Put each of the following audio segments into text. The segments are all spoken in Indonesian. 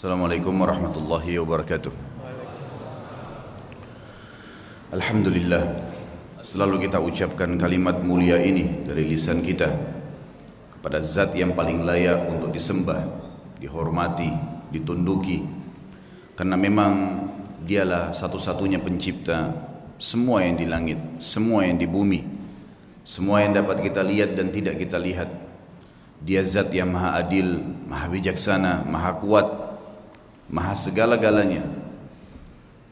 Assalamualaikum warahmatullahi wabarakatuh. Alhamdulillah, selalu kita ucapkan kalimat mulia ini dari lisan kita kepada zat yang paling layak untuk disembah, dihormati, ditunduki, karena memang dialah satu-satunya pencipta semua yang di langit, semua yang di bumi, semua yang dapat kita lihat dan tidak kita lihat. Dia zat yang maha adil, maha bijaksana, maha kuat, maha segala-galanya,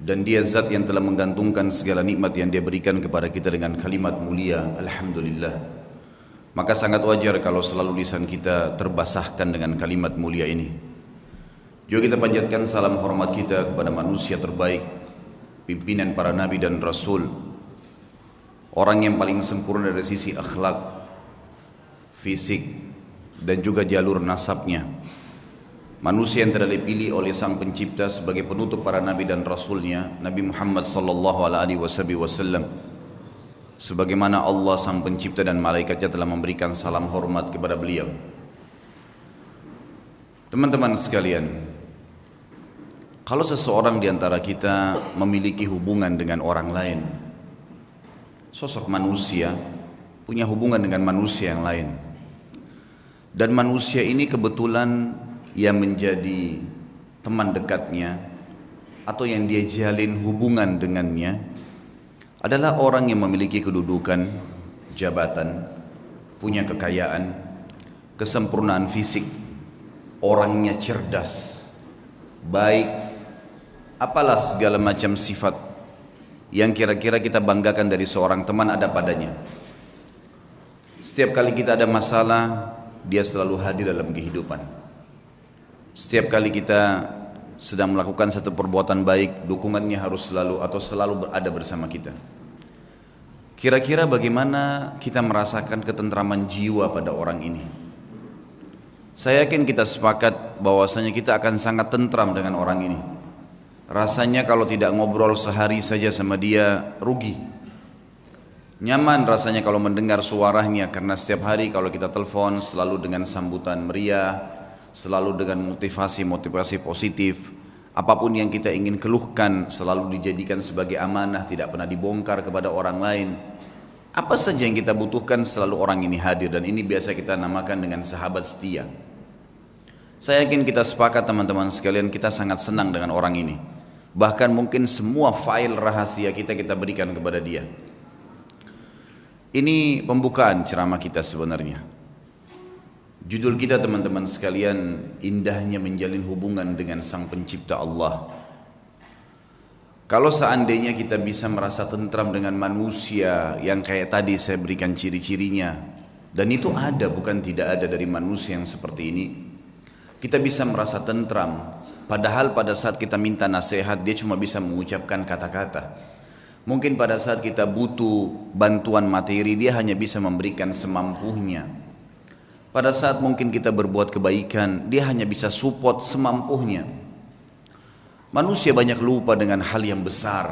dan dia zat yang telah menggantungkan segala nikmat yang dia berikan kepada kita dengan kalimat mulia Alhamdulillah. Maka sangat wajar kalau selalu lisan kita terbasahkan dengan kalimat mulia ini. Juga kita panjatkan salam hormat kita kepada manusia terbaik, pimpinan para nabi dan rasul, orang yang paling sempurna dari sisi akhlak, fisik, dan juga jalur nasabnya. Manusia yang telah dipilih oleh Sang Pencipta sebagai penutup para nabi dan rasulnya, Nabi Muhammad sallallahu alaihi wasallam, sebagaimana Allah Sang Pencipta dan malaikatnya telah memberikan salam hormat kepada beliau. Teman-teman sekalian, kalau seseorang di antara kita memiliki hubungan dengan orang lain, sosok manusia punya hubungan dengan manusia yang lain, dan manusia ini kebetulan yang menjadi teman dekatnya atau yang dia jalin hubungan dengannya adalah orang yang memiliki kedudukan, jabatan, punya kekayaan, kesempurnaan fisik, orangnya cerdas, baik, apalah segala macam sifat yang kira-kira kita banggakan dari seorang teman ada padanya. Setiap kali kita ada masalah, dia selalu hadir dalam kehidupan. Setiap kali kita sedang melakukan satu perbuatan baik, dukungannya harus selalu ada bersama kita. Kira-kira bagaimana kita merasakan ketentraman jiwa pada orang ini? Saya yakin kita sepakat bahwasanya kita akan sangat tentram dengan orang ini. Rasanya kalau tidak ngobrol sehari saja sama dia, rugi. Nyaman rasanya kalau mendengar suaranya, karena setiap hari kalau kita telepon selalu dengan sambutan meriah, selalu dengan motivasi positif. Apapun yang kita ingin keluhkan selalu dijadikan sebagai amanah, tidak pernah dibongkar kepada orang lain. Apa saja yang kita butuhkan selalu orang ini hadir, dan ini biasa kita namakan dengan sahabat setia. Saya yakin kita sepakat teman-teman sekalian, kita sangat senang dengan orang ini. Bahkan mungkin semua file rahasia kita berikan kepada dia. Ini pembukaan ceramah kita sebenarnya. Judul kita teman-teman sekalian, indahnya menjalin hubungan dengan Sang Pencipta Allah. Kalau seandainya kita bisa merasa tentram dengan manusia yang kayak tadi saya berikan ciri-cirinya, dan itu ada, bukan tidak ada dari manusia yang seperti ini, kita bisa merasa tentram. Padahal pada saat kita minta nasihat, dia cuma bisa mengucapkan kata-kata. Mungkin pada saat kita butuh bantuan materi, dia hanya bisa memberikan semampunya. Pada saat mungkin kita berbuat kebaikan, dia hanya bisa support semampunya. Manusia banyak lupa dengan hal yang besar,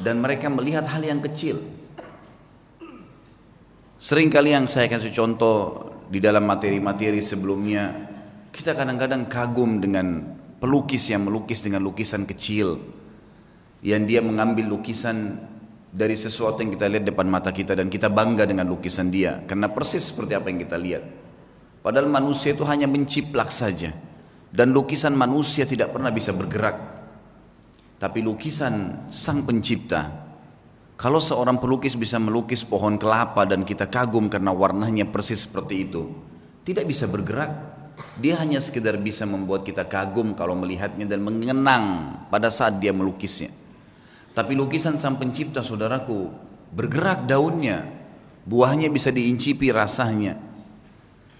dan mereka melihat hal yang kecil. Seringkali yang saya kasih contoh di dalam materi-materi sebelumnya, kita kadang-kadang kagum dengan pelukis yang melukis dengan lukisan kecil, yang dia mengambil lukisan dari sesuatu yang kita lihat depan mata kita, dan kita bangga dengan lukisan dia karena persis seperti apa yang kita lihat. Padahal manusia itu hanya menciplak saja, dan lukisan manusia tidak pernah bisa bergerak. Tapi lukisan Sang Pencipta, kalau seorang pelukis bisa melukis pohon kelapa dan kita kagum karena warnanya persis seperti itu, tidak bisa bergerak. Dia hanya sekedar bisa membuat kita kagum kalau melihatnya dan mengenang pada saat dia melukisnya. Tapi lukisan Sang Pencipta, saudaraku, bergerak daunnya, buahnya bisa diincipi rasanya,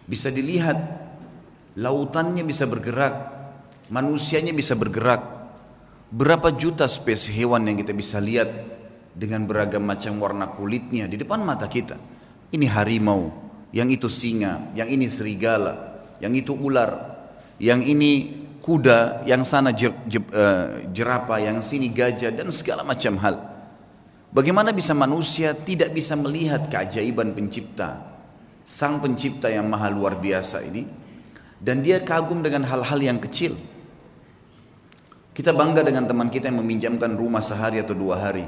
bisa dilihat, lautannya bisa bergerak, manusianya bisa bergerak. Berapa juta spesies hewan yang kita bisa lihat dengan beragam macam warna kulitnya di depan mata kita. Ini harimau, yang itu singa, yang ini serigala, yang itu ular, yang ini kuda, yang sana jerapah, yang sini gajah, dan segala macam hal. Bagaimana bisa manusia tidak bisa melihat keajaiban Pencipta, Sang Pencipta yang maha luar biasa ini, dan dia kagum dengan hal-hal yang kecil. Kita bangga dengan teman kita yang meminjamkan rumah sehari atau 2 hari.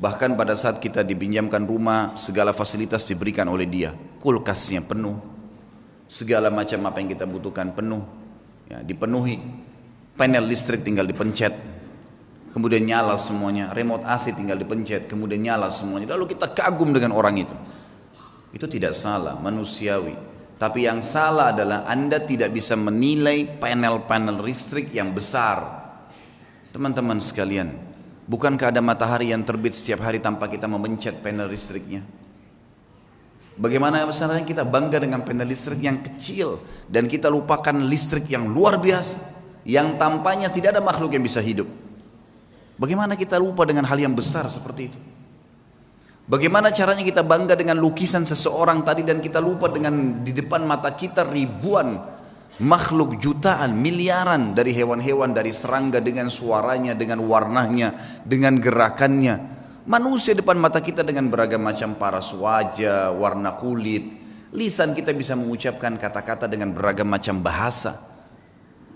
Bahkan pada saat kita dipinjamkan rumah, segala fasilitas diberikan oleh dia. Kulkasnya penuh, segala macam apa yang kita butuhkan penuh, ya, dipenuhi. Panel listrik tinggal dipencet, kemudian nyala semuanya. Remote AC tinggal dipencet, kemudian nyala semuanya. Lalu kita kagum dengan orang itu. Itu tidak salah, manusiawi. Tapi yang salah adalah Anda tidak bisa menilai panel-panel listrik yang besar. Teman-teman sekalian, bukankah ada matahari yang terbit setiap hari tanpa kita memencet panel listriknya? Bagaimana misalnya kita bangga dengan panel listrik yang kecil dan kita lupakan listrik yang luar biasa, yang tampaknya tidak ada makhluk yang bisa hidup. Bagaimana kita lupa dengan hal yang besar seperti itu? Bagaimana caranya kita bangga dengan lukisan seseorang tadi dan kita lupa dengan di depan mata kita ribuan makhluk, jutaan, miliaran dari hewan-hewan, dari serangga dengan suaranya, dengan warnanya, dengan gerakannya. Manusia depan mata kita dengan beragam macam paras wajah, warna kulit. Lisan kita bisa mengucapkan kata-kata dengan beragam macam bahasa.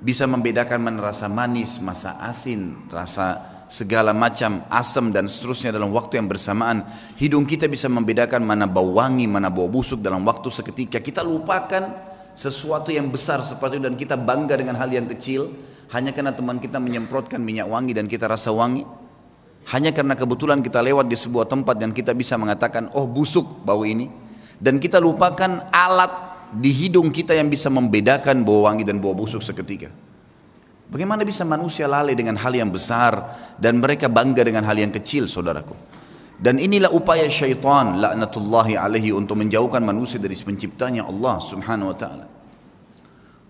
Bisa membedakan mana rasa manis, rasa asin, rasa segala macam asam dan seterusnya dalam waktu yang bersamaan. Hidung kita bisa membedakan mana bau wangi, mana bau busuk dalam waktu seketika. Kita lupakan sesuatu yang besar seperti itu dan kita bangga dengan hal yang kecil hanya karena teman kita menyemprotkan minyak wangi dan kita rasa wangi, hanya karena kebetulan kita lewat di sebuah tempat dan kita bisa mengatakan oh busuk bau ini, dan kita lupakan alat di hidung kita yang bisa membedakan bau wangi dan bau busuk seketika. Bagaimana bisa manusia lalai dengan hal yang besar dan mereka bangga dengan hal yang kecil, saudaraku? Dan inilah upaya syaitan laknatullahi alaihi untuk menjauhkan manusia dari penciptanya Allah subhanahu wa ta'ala.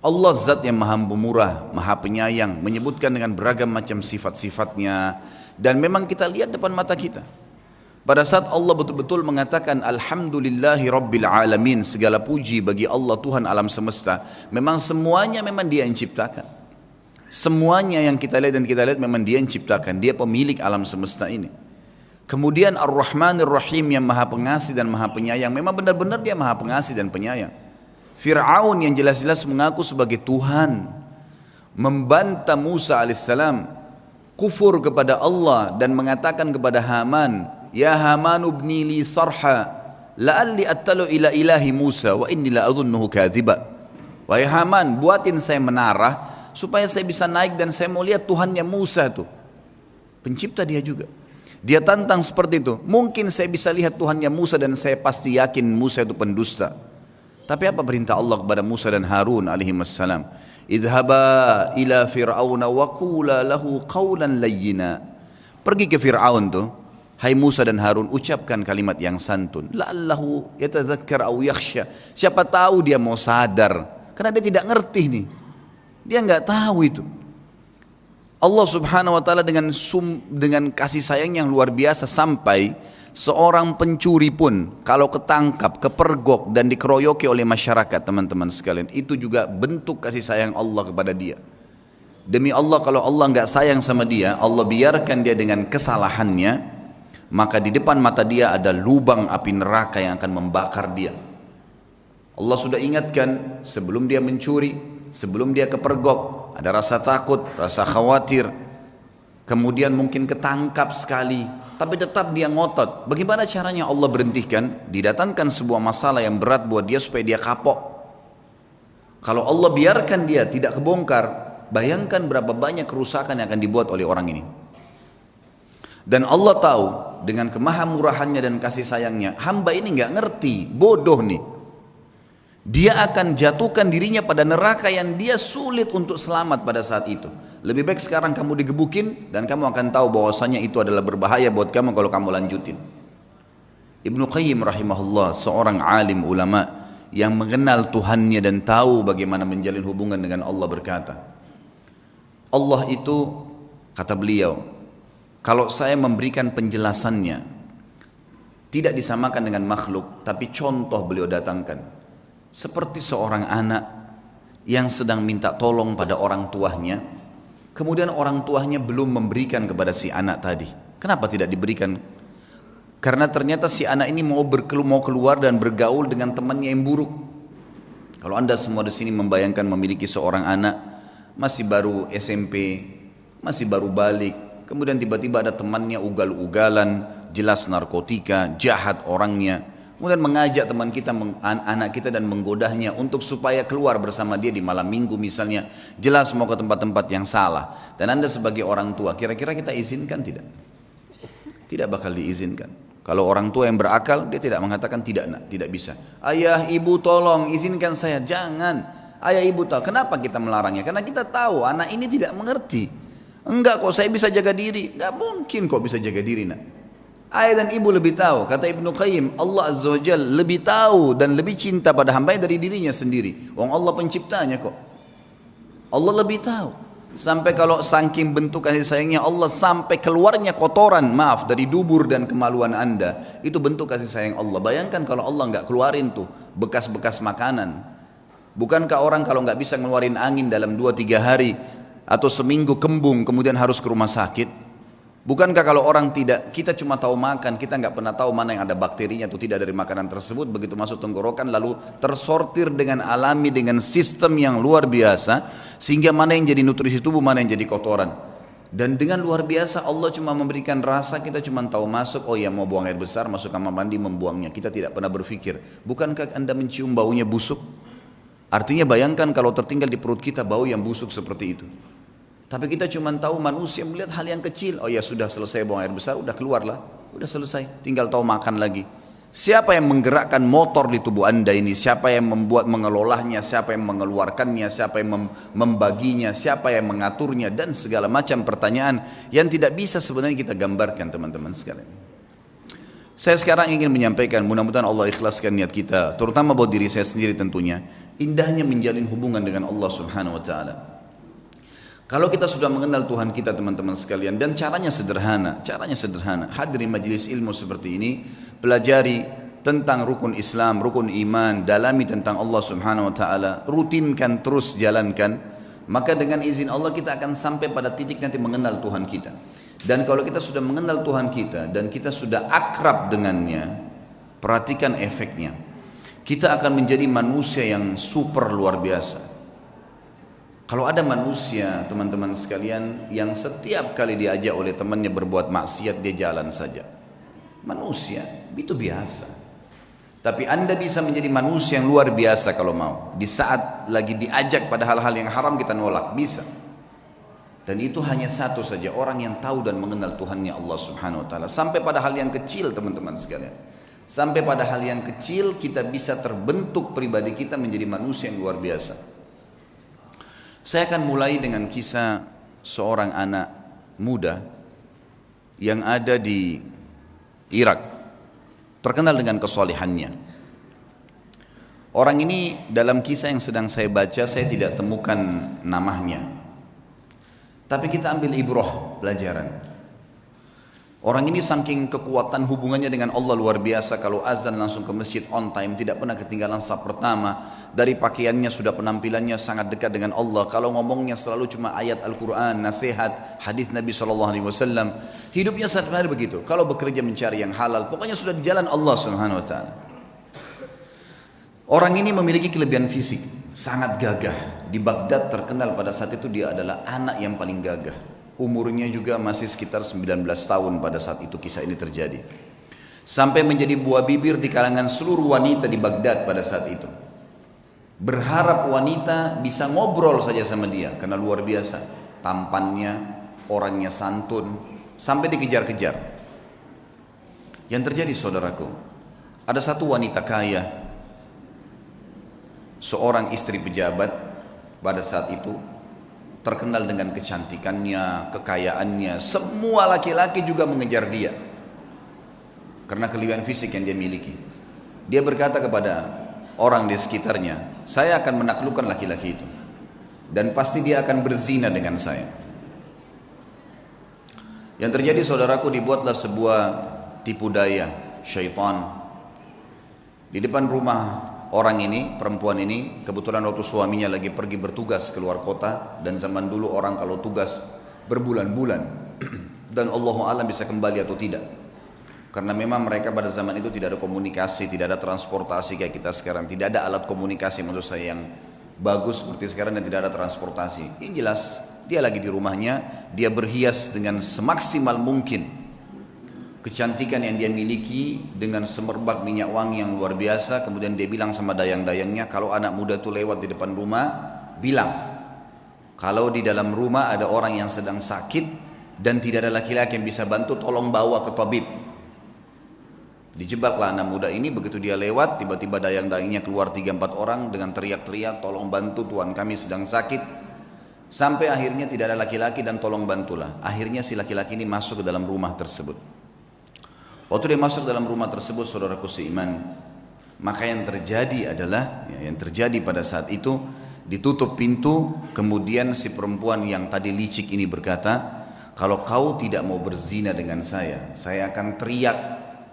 Allah zat yang maha pemurah, maha penyayang, menyebutkan dengan beragam macam sifat-sifatnya. Dan memang kita lihat depan mata kita. Pada saat Allah betul-betul mengatakan alhamdulillahi rabbil alamin, segala puji bagi Allah Tuhan alam semesta. Memang semuanya memang dia yang ciptakan. Semuanya yang kita lihat dan kita lihat memang dia yang ciptakan. Dia pemilik alam semesta ini. Kemudian Ar-Rahmanir Rahim yang maha pengasih dan maha penyayang. Memang benar-benar dia maha pengasih dan penyayang. Fir'aun yang jelas-jelas mengaku sebagai Tuhan, membantah Musa alaihissalam, kufur kepada Allah dan mengatakan kepada Haman, ya Haman ibni li sarha la'alli attalu ila ilahi Musa wa inni la'adhunnuhu kadhiba. Wahai Haman, buatin saya menara supaya saya bisa naik dan saya mau lihat Tuhannya Musa itu. Pencipta dia juga. Dia tantang seperti itu. Mungkin saya bisa lihat Tuhannya Musa dan saya pasti yakin Musa itu pendusta. Tapi apa perintah Allah kepada Musa dan Harun alaihi wassalam? Idhaba ila fir'auna wa qula lahu qawlan layyina. Pergi ke Fir'aun tuh. Hai Musa dan Harun, ucapkan kalimat yang santun. La'allahu yatadzakkar aw yakhsha. Siapa tahu dia mau sadar. Karena dia tidak ngerti nih. Dia enggak tahu itu. Allah subhanahu wa ta'ala dengan kasih sayang yang luar biasa sampai seorang pencuri pun kalau ketangkap, kepergok dan dikeroyoki oleh masyarakat, teman-teman sekalian, itu juga bentuk kasih sayang Allah kepada dia. Demi Allah, kalau Allah enggak sayang sama dia, Allah biarkan dia dengan kesalahannya, maka di depan mata dia ada lubang api neraka yang akan membakar dia. Allah sudah ingatkan sebelum dia mencuri, sebelum dia kepergok, ada rasa takut, rasa khawatir, kemudian mungkin ketangkap sekali, tapi tetap dia ngotot. Bagaimana caranya Allah berhentikan? Didatangkan sebuah masalah yang berat buat dia supaya dia kapok. Kalau Allah biarkan dia tidak kebongkar, bayangkan berapa banyak kerusakan yang akan dibuat oleh orang ini. Dan Allah tahu dengan kemahamurahannya dan kasih sayangnya, hamba ini nggak ngerti, bodoh nih. Dia akan jatuhkan dirinya pada neraka yang dia sulit untuk selamat pada saat itu. Lebih baik sekarang kamu digebukin dan kamu akan tahu bahwasanya itu adalah berbahaya buat kamu kalau kamu lanjutin. Ibnu Qayyim rahimahullah, seorang alim ulama yang mengenal Tuhannya dan tahu bagaimana menjalin hubungan dengan Allah, berkata, Allah itu, kata beliau, kalau saya memberikan penjelasannya tidak disamakan dengan makhluk, tapi contoh beliau datangkan. Seperti seorang anak yang sedang minta tolong pada orang tuanya, kemudian orang tuanya belum memberikan kepada si anak tadi. Kenapa tidak diberikan? Karena ternyata si anak ini mau keluar dan bergaul dengan temannya yang buruk. Kalau anda semua di sini membayangkan memiliki seorang anak masih baru SMP, masih baru balik, kemudian tiba-tiba ada temannya ugal-ugalan, jelas narkotika, jahat orangnya, kemudian mengajak teman kita, anak kita dan menggodahnya untuk supaya keluar bersama dia di malam minggu misalnya, jelas mau ke tempat-tempat yang salah. Dan Anda sebagai orang tua, kira-kira kita izinkan tidak? Tidak bakal diizinkan. Kalau orang tua yang berakal, dia tidak mengatakan tidak nak, tidak bisa. Ayah, ibu tolong izinkan saya, jangan. Ayah, ibu tahu, kenapa kita melarangnya? Karena kita tahu anak ini tidak mengerti. Enggak kok, saya bisa jaga diri. Enggak mungkin kok bisa jaga diri nak. Ayah dan ibu lebih tahu. Kata Ibnu Qayyim, Allah Azza wa Jalla lebih tahu dan lebih cinta pada hambanya dari dirinya sendiri. Wong Allah penciptanya kok. Allah lebih tahu. Sampai kalau saking bentuk kasih sayangnya Allah, sampai keluarnya kotoran, maaf, dari dubur dan kemaluan Anda, itu bentuk kasih sayang Allah. Bayangkan kalau Allah enggak keluarin tuh bekas-bekas makanan. Bukankah orang kalau enggak bisa ngeluarin angin dalam 2-3 hari atau seminggu kembung kemudian harus ke rumah sakit? Bukankah kalau orang tidak, kita cuma tahu makan, kita nggak pernah tahu mana yang ada bakterinya atau tidak dari makanan tersebut, begitu masuk tenggorokan lalu tersortir dengan alami, dengan sistem yang luar biasa, sehingga mana yang jadi nutrisi tubuh, mana yang jadi kotoran. Dan dengan luar biasa Allah cuma memberikan rasa, kita cuma tahu masuk, oh ya mau buang air besar, masuk kamar mandi membuangnya, kita tidak pernah berpikir, bukankah Anda mencium baunya busuk? Artinya bayangkan kalau tertinggal di perut kita bau yang busuk seperti itu. Tapi kita cuma tahu manusia melihat hal yang kecil. Oh ya sudah selesai buang air besar, udah keluarlah, udah selesai. Tinggal tahu makan lagi. Siapa yang menggerakkan motor di tubuh Anda ini? Siapa yang membuat mengelolanya? Siapa yang mengeluarkannya? Siapa yang membaginya? Siapa yang mengaturnya? Dan segala macam pertanyaan yang tidak bisa sebenarnya kita gambarkan teman-teman sekalian. Saya sekarang ingin menyampaikan, mudah-mudahan Allah ikhlaskan niat kita, terutama buat diri saya sendiri tentunya. Indahnya menjalin hubungan dengan Allah Subhanahu wa taala. Kalau kita sudah mengenal Tuhan kita teman-teman sekalian, dan caranya sederhana, hadiri majelis ilmu seperti ini, pelajari tentang rukun Islam, rukun iman, dalami tentang Allah Subhanahu wa taala, rutinkan terus jalankan, maka dengan izin Allah kita akan sampai pada titik nanti mengenal Tuhan kita. Dan kalau kita sudah mengenal Tuhan kita dan kita sudah akrab dengannya, perhatikan efeknya. Kita akan menjadi manusia yang super luar biasa. Kalau ada manusia teman-teman sekalian yang setiap kali diajak oleh temannya berbuat maksiat dia jalan saja, manusia itu biasa. Tapi Anda bisa menjadi manusia yang luar biasa kalau mau. Di saat lagi diajak pada hal-hal yang haram kita nolak, bisa. Dan itu hanya satu saja, orang yang tahu dan mengenal Tuhannya Allah Subhanahu wa taala. Sampai pada hal yang kecil teman-teman sekalian, sampai pada hal yang kecil kita bisa terbentuk pribadi kita menjadi manusia yang luar biasa. Saya akan mulai dengan kisah seorang anak muda yang ada di Irak, terkenal dengan kesalehannya. Orang ini dalam kisah yang sedang saya baca saya tidak temukan namanya, tapi kita ambil ibrah, pelajaran. Orang ini saking kekuatan hubungannya dengan Allah luar biasa, kalau azan langsung ke masjid on time, tidak pernah ketinggalan saf pertama. Dari pakaiannya sudah penampilannya sangat dekat dengan Allah. Kalau ngomongnya selalu cuma ayat Al-Quran, nasihat, hadis Nabi SAW. Hidupnya sehari-hari begitu. Kalau bekerja mencari yang halal, pokoknya sudah di jalan Allah Subhanahu Wa Taala. Orang ini memiliki kelebihan fisik, sangat gagah. Di Baghdad terkenal pada saat itu dia adalah anak yang paling gagah. Umurnya juga masih sekitar 19 tahun pada saat itu kisah ini terjadi. Sampai menjadi buah bibir di kalangan seluruh wanita di Baghdad pada saat itu. Berharap wanita bisa ngobrol saja sama dia karena luar biasa tampannya, orangnya santun, sampai dikejar-kejar. Yang terjadi saudaraku, ada satu wanita kaya, seorang istri pejabat pada saat itu, terkenal dengan kecantikannya, kekayaannya. Semua laki-laki juga mengejar dia karena kelebihan fisik yang dia miliki. Dia berkata kepada orang di sekitarnya, saya akan menaklukkan laki-laki itu dan pasti dia akan berzina dengan saya. Yang terjadi saudaraku, dibuatlah sebuah tipu daya syaitan di depan rumah orang ini, perempuan ini. Kebetulan waktu suaminya lagi pergi bertugas keluar kota, dan zaman dulu orang kalau tugas berbulan-bulan dan Allahu a'lam bisa kembali atau tidak, karena memang mereka pada zaman itu tidak ada komunikasi, tidak ada transportasi kayak kita sekarang, tidak ada alat komunikasi menurut saya yang bagus seperti sekarang, dan tidak ada transportasi. Ini jelas dia lagi di rumahnya, dia berhias dengan semaksimal mungkin kecantikan yang dia miliki dengan semerbak minyak wangi yang luar biasa. Kemudian dia bilang sama dayang-dayangnya, kalau anak muda itu lewat di depan rumah, bilang kalau di dalam rumah ada orang yang sedang sakit dan tidak ada laki-laki yang bisa bantu, tolong bawa ke tabib. Dijebaklah anak muda ini. Begitu dia lewat, tiba-tiba dayang-dayangnya keluar 3-4 orang dengan teriak-teriak, tolong bantu, tuan kami sedang sakit. Sampai akhirnya tidak ada laki-laki dan tolong bantulah. Akhirnya si laki-laki ini masuk ke dalam rumah tersebut. Waktu dia masuk dalam rumah tersebut, saudaraku seiman, maka yang terjadi adalah, yang terjadi pada saat itu, ditutup pintu. Kemudian si perempuan yang tadi licik ini berkata, kalau kau tidak mau berzina dengan saya akan teriak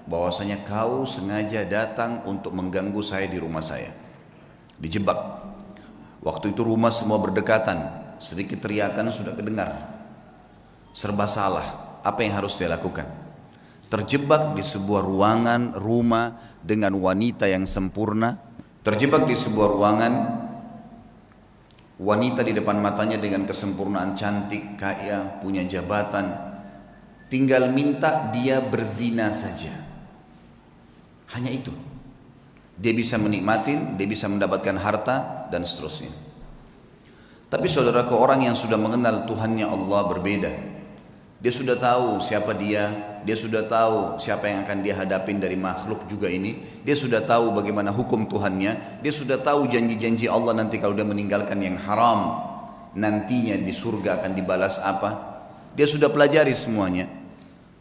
bahwasanya kau sengaja datang untuk mengganggu saya di rumah saya. Dijebak. Waktu itu rumah semua berdekatan, sedikit teriakan sudah kedengar. Serba salah, apa yang harus dia lakukan? Terjebak di sebuah ruangan rumah dengan wanita yang sempurna, terjebak di sebuah ruangan, wanita di depan matanya dengan kesempurnaan, cantik, kaya, punya jabatan, tinggal minta dia berzina saja. Hanya itu, dia bisa menikmatin, dia bisa mendapatkan harta dan seterusnya. Tapi saudaraku, orang yang sudah mengenal Tuhannya Allah berbeda. Dia sudah tahu siapa dia sudah tahu siapa yang akan dia hadapin dari makhluk juga ini. Dia sudah tahu bagaimana hukum Tuhannya. Dia sudah tahu janji-janji Allah nanti kalau dia meninggalkan yang haram, nantinya di surga akan dibalas apa. Dia sudah pelajari semuanya.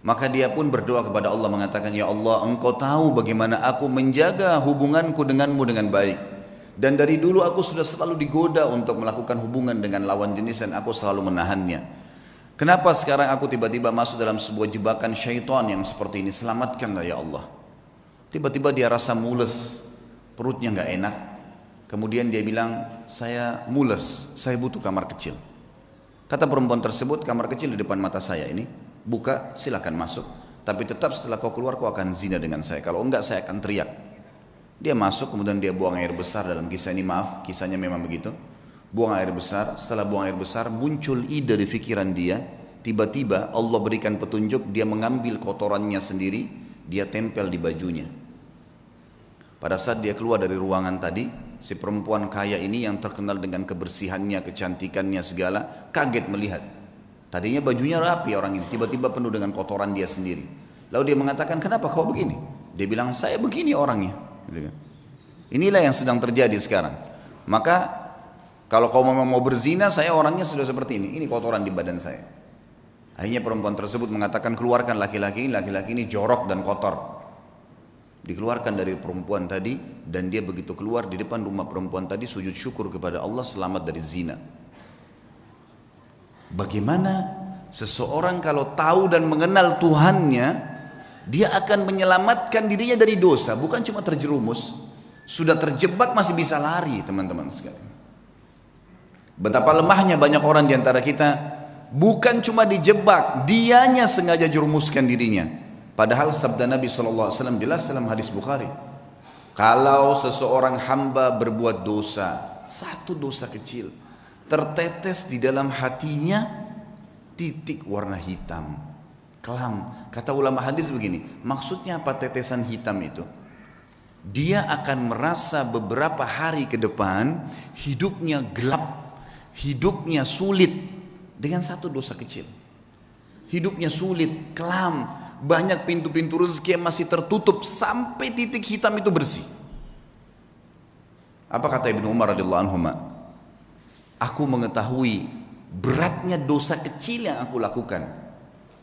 Maka dia pun berdoa kepada Allah mengatakan, ya Allah, engkau tahu bagaimana aku menjaga hubunganku denganmu dengan baik. Dan dari dulu aku sudah selalu digoda untuk melakukan hubungan dengan lawan jenis dan aku selalu menahannya. Kenapa sekarang aku tiba-tiba masuk dalam sebuah jebakan syaitan yang seperti ini? Selamatkanlah ya Allah. Tiba-tiba dia rasa mules, perutnya nggak enak. Kemudian dia bilang, saya mules, saya butuh kamar kecil. Kata perempuan tersebut, kamar kecil di depan mata saya ini, buka, silakan masuk. Tapi tetap setelah kau keluar kau akan zina dengan saya. Kalau enggak saya akan teriak. Dia masuk, kemudian dia buang air besar. Dalam kisah ini, maaf, kisahnya memang begitu. Buang air besar. Setelah buang air besar, muncul ide di pikiran dia. Tiba-tiba Allah berikan petunjuk, dia mengambil kotorannya sendiri, dia tempel di bajunya. Pada saat dia keluar dari ruangan tadi, si perempuan kaya ini yang terkenal dengan kebersihannya, kecantikannya segala, kaget melihat. Tadinya bajunya rapi orang ini, tiba-tiba penuh dengan kotoran dia sendiri. Lalu dia mengatakan, kenapa kau begini? Dia bilang, saya begini orangnya. Inilah yang sedang terjadi sekarang. Maka kalau kau memang mau berzina, saya orangnya sudah seperti ini kotoran di badan saya. Akhirnya perempuan tersebut mengatakan, keluarkan laki-laki ini jorok dan kotor. Dikeluarkan dari perempuan tadi, dan dia begitu keluar di depan rumah perempuan tadi sujud syukur kepada Allah selamat dari zina. Bagaimana seseorang kalau tahu dan mengenal Tuhannya, dia akan menyelamatkan dirinya dari dosa, bukan cuma terjerumus, sudah terjebak masih bisa lari, teman-teman sekalian. Betapa lemahnya banyak orang di antara kita, bukan cuma dijebak, dianya sengaja jerumuskan dirinya. Padahal sabda Nabi SAW jelas dalam hadis Bukhari, kalau seseorang hamba berbuat dosa, satu dosa kecil, tertetes di dalam hatinya titik warna hitam, kelam. Kata ulama hadis begini, maksudnya apa tetesan hitam itu? Dia akan merasa beberapa hari ke depan hidupnya gelap, hidupnya sulit dengan satu dosa kecil. Hidupnya sulit, kelam, banyak pintu-pintu rezeki yang masih tertutup sampai titik hitam itu bersih. Apa kata Ibnu Umar radhiyallahu anhu? Aku mengetahui beratnya dosa kecil yang aku lakukan.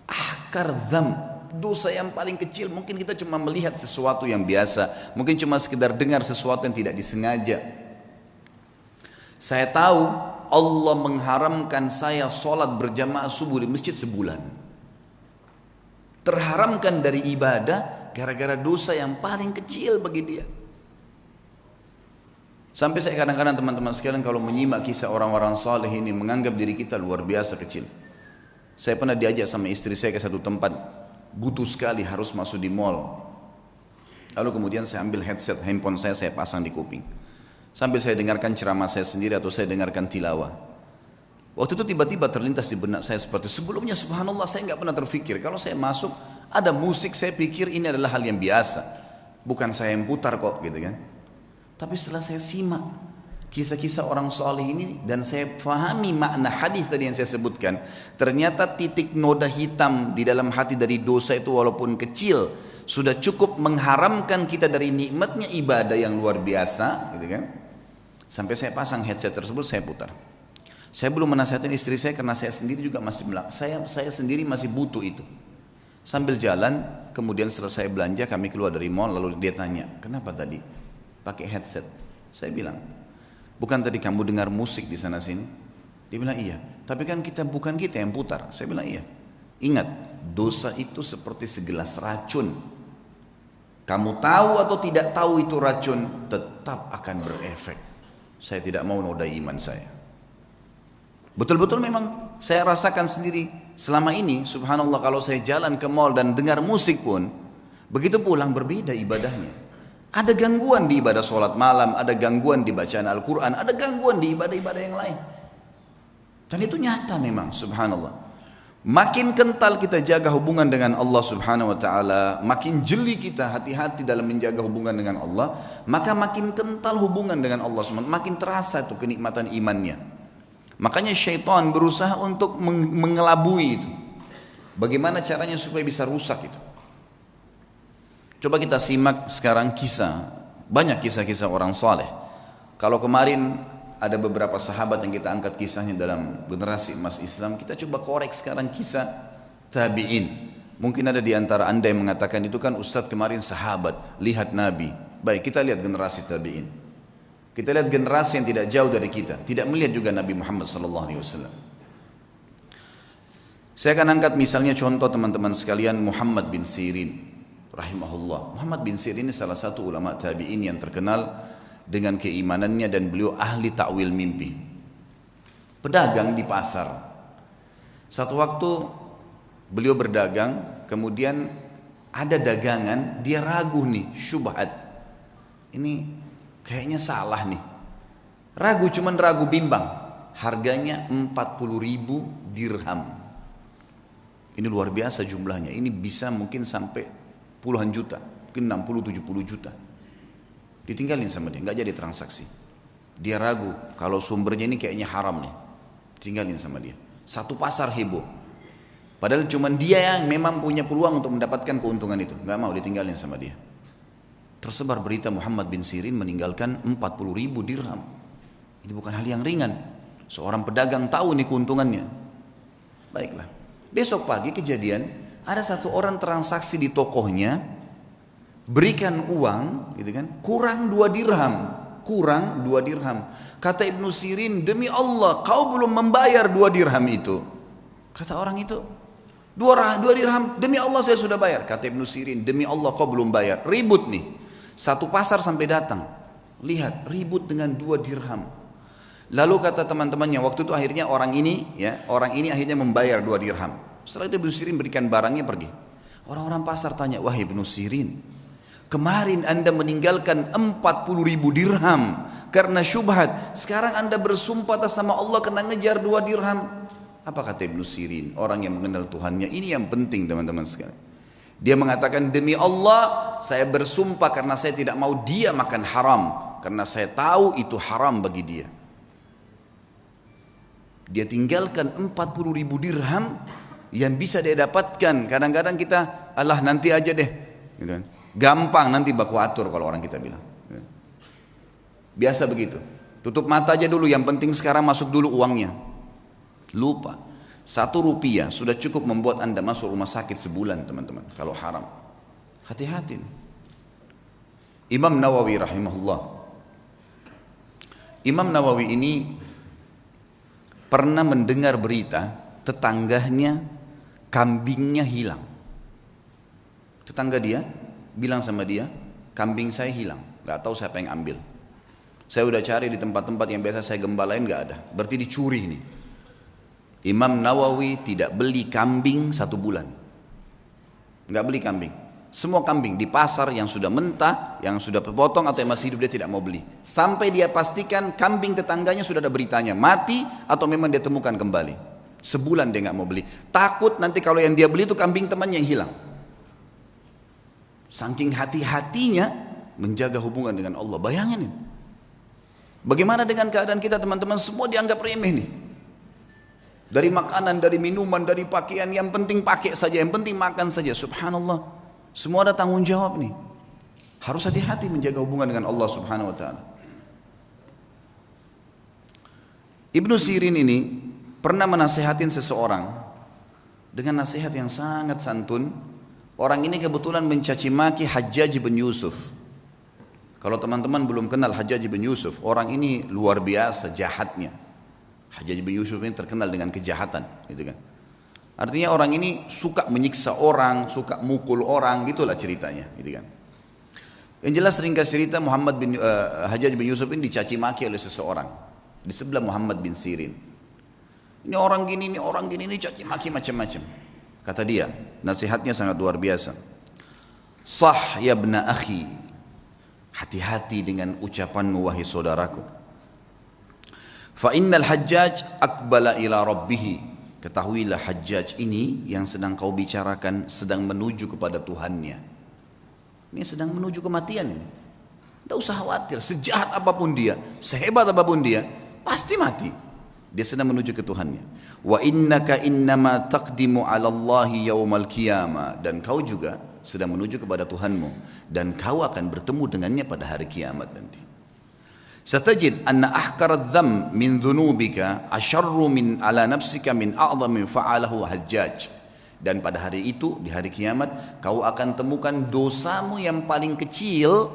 Akar dzam, dosa yang paling kecil. Mungkin kita cuma melihat sesuatu yang biasa, mungkin cuma sekedar dengar sesuatu yang tidak disengaja. Saya tahu Allah mengharamkan saya sholat berjamaah subuh di masjid sebulan. Terharamkan dari ibadah gara-gara dosa yang paling kecil bagi dia. Sampai saya kadang-kadang teman-teman sekalian kalau menyimak kisah orang-orang saleh ini menganggap diri kita luar biasa kecil. Saya pernah diajak sama istri saya ke satu tempat, butuh sekali harus masuk di mall. Lalu kemudian saya ambil headset handphone saya pasang di kuping. Sambil saya dengarkan ceramah saya sendiri atau saya dengarkan tilawah. Waktu itu tiba-tiba terlintas di benak saya seperti itu. Sebelumnya subhanallah saya nggak pernah terfikir. Kalau saya masuk ada musik saya pikir ini adalah hal yang biasa. Bukan saya yang putar kok gitu kan. Tapi setelah saya simak kisah-kisah orang soleh ini dan saya fahami makna hadis tadi yang saya sebutkan. Ternyata titik noda hitam di dalam hati dari dosa itu walaupun kecil sudah cukup mengharamkan kita dari nikmatnya ibadah yang luar biasa gitu kan. Sampai saya pasang headset tersebut saya putar. Saya belum menasihatin istri saya karena saya sendiri juga masih saya sendiri masih butuh itu. Sambil jalan, kemudian setelah saya belanja kami keluar dari mall lalu dia tanya, "Kenapa tadi pakai headset?" Saya bilang, "Bukan tadi kamu dengar musik di sana sini?" Dia bilang, "Iya." "Tapi kan bukan kita yang putar." Saya bilang, "Iya." Ingat, dosa itu seperti segelas racun. Kamu tahu atau tidak tahu itu racun, tetap akan berefek. Saya tidak mau nodai iman saya. Betul-betul memang saya rasakan sendiri selama ini, subhanallah kalau saya jalan ke mall dan dengar musik pun, begitu pulang berbeda ibadahnya. Ada gangguan di ibadah sholat malam, ada gangguan di bacaan Al-Quran, ada gangguan di ibadah-ibadah yang lain. Dan itu nyata memang, subhanallah. Makin kental kita jaga hubungan dengan Allah subhanahu wa ta'ala, makin jeli kita hati-hati dalam menjaga hubungan dengan Allah, maka makin kental hubungan dengan Allah subhanahu wa ta'ala, makin terasa tuh kenikmatan imannya. Makanya syaitan berusaha untuk mengelabui itu. Bagaimana caranya supaya bisa rusak itu? Coba kita simak sekarang banyak kisah-kisah orang saleh. Kalau kemarin ada beberapa sahabat yang kita angkat kisahnya dalam generasi emas Islam, kita coba korek sekarang kisah tabi'in. Mungkin ada di antara anda yang mengatakan itu kan Ustadz kemarin sahabat, lihat Nabi. Baik, kita lihat generasi tabi'in. Kita lihat generasi yang tidak jauh dari kita, tidak melihat juga Nabi Muhammad SAW. Saya akan angkat misalnya contoh teman-teman sekalian Muhammad bin Sirin, rahimahullah. Muhammad bin Sirin ini salah satu ulama tabi'in yang terkenal dengan keimanannya dan beliau ahli takwil mimpi. Pedagang di pasar. Satu waktu beliau berdagang, kemudian ada dagangan, dia ragu nih, syubhat. Ini kayaknya salah nih. Cuman ragu bimbang. Harganya 40.000 dirham. Ini luar biasa jumlahnya. Ini bisa mungkin sampai puluhan juta. Mungkin 60-70 juta. Ditinggalin sama dia, nggak jadi transaksi. Dia ragu, kalau sumbernya ini kayaknya haram nih. Ditinggalin sama dia. Satu pasar heboh. Padahal cuman dia yang memang punya peluang untuk mendapatkan keuntungan itu. Nggak mau, ditinggalin sama dia. Tersebar berita Muhammad bin Sirin meninggalkan 40.000 dirham. Ini bukan hal yang ringan. Seorang pedagang tahu nih keuntungannya. Baiklah. Besok pagi kejadian, ada satu orang transaksi di tokohnya, berikan uang, gitu kan, kurang 2 dirham. Kurang 2 dirham. Kata Ibnu Sirin, demi Allah, kau belum membayar 2 dirham itu. Kata orang itu, 2 dirham, demi Allah saya sudah bayar. Kata Ibnu Sirin, demi Allah kau belum bayar. Ribut nih. Satu pasar sampai datang, lihat ribut dengan 2 dirham. Lalu kata teman-temannya, waktu itu akhirnya orang ini akhirnya membayar 2 dirham. Setelah itu Ibnu Sirin berikan barangnya pergi. Orang-orang pasar tanya, wahai Ibnu Sirin, kemarin anda meninggalkan 40.000 dirham karena syubhat. Sekarang anda bersumpah atas sama Allah kena ngejar 2 dirham. Apa kata Ibnu Sirin, orang yang mengenal Tuhannya? Ini yang penting teman-teman sekalian. Dia mengatakan, demi Allah saya bersumpah karena saya tidak mau dia makan haram, karena saya tahu itu haram bagi dia. Dia tinggalkan 40.000 dirham yang bisa dia dapatkan. Kadang-kadang kita, alah nanti aja deh, gampang nanti baku atur kalau orang kita bilang. Biasa begitu, tutup mata aja dulu, yang penting sekarang masuk dulu uangnya. Lupa. 1 rupiah sudah cukup membuat anda masuk rumah sakit sebulan teman-teman. Kalau haram, hati-hati. Imam Nawawi rahimahullah. Imam Nawawi ini pernah mendengar berita tetangganya kambingnya hilang. Tetangga dia bilang sama dia, kambing saya hilang, gak tahu siapa yang ambil. Saya udah cari di tempat-tempat yang biasa saya gembalain, gak ada. Berarti dicuri nih. Imam Nawawi tidak beli kambing 1 bulan. Nggak beli kambing. Semua kambing di pasar yang sudah mentah, yang sudah potong atau yang masih hidup dia tidak mau beli. Sampai dia pastikan kambing tetangganya sudah ada beritanya, mati atau memang dia temukan kembali. Sebulan dia nggak mau beli. Takut nanti kalau yang dia beli itu kambing temannya yang hilang. Saking hati-hatinya menjaga hubungan dengan Allah. Bayangin ini. Bagaimana dengan keadaan kita teman-teman? Semua dianggap remeh nih. Dari makanan, dari minuman, dari pakaian, yang penting pakai saja, yang penting makan saja. Subhanallah. Semua ada tanggung jawab nih. Harus hati-hati menjaga hubungan dengan Allah Subhanahu wa taala. Ibnu Sirin ini pernah menasehatin seseorang dengan nasihat yang sangat santun. Orang ini kebetulan mencaci maki Hajjaj bin Yusuf. Kalau teman-teman belum kenal Hajjaj bin Yusuf, orang ini luar biasa jahatnya. Hajjaj bin Yusuf ini terkenal dengan kejahatan, gitu kan. Artinya orang ini suka menyiksa orang, suka mukul orang, gitulah ceritanya, gitu kan. Yang jelas ringkas cerita Hajjaj bin Yusuf ini dicaci maki oleh seseorang di sebelah Muhammad bin Sirin. Ini orang gini, ini caci maki macam-macam. Kata dia, nasihatnya sangat luar biasa. Sah ya ibna akhi, hati-hati dengan ucapanmu wahai saudaraku. Fa innal Hajjaj aqbala ila rabbih. Ketahuilah Hajjaj ini yang sedang kau bicarakan sedang menuju kepada Tuhannya. Ini sedang menuju kematian ini. Tidak usah khawatir, sejahat apapun dia, sehebat apapun dia, pasti mati. Dia sedang menuju ke Tuhannya. Wa innaka innama taqdimu 'ala Allahi yaumal qiyamah, dan kau juga sedang menuju kepada Tuhanmu dan kau akan bertemu dengannya pada hari kiamat nanti. Satajid anna ahkaradz dzam min dzunubika asyarru min ala nafsika min a'dhami fa'alahu Hajjaj. Dan pada hari itu, di hari kiamat, kau akan temukan dosamu yang paling kecil,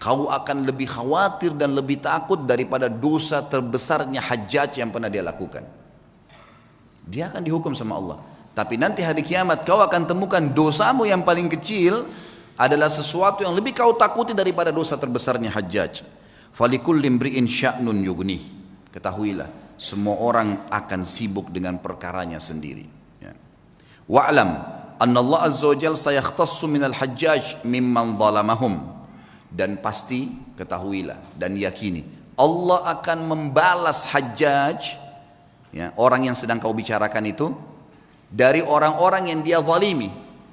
kau akan lebih khawatir dan lebih takut daripada dosa terbesarnya Hajjaj yang pernah dia lakukan. Dia akan dihukum sama Allah. Tapi nanti hari kiamat kau akan temukan dosamu yang paling kecil adalah sesuatu yang lebih kau takuti daripada dosa terbesarnya Hajjaj. Falikulli imri'in sya'nun yughnih. Ketahuilah, semua orang akan sibuk dengan perkaranya sendiri. Ya. Wa'lam anna Allah azza wa jalla sayakhtassu minal Hajjaj mimman zalamahum. Dan pasti ketahuilah dan yakini Allah akan membalas Hajjaj, ya, orang yang sedang kau bicarakan itu, dari orang-orang yang dia zalimi,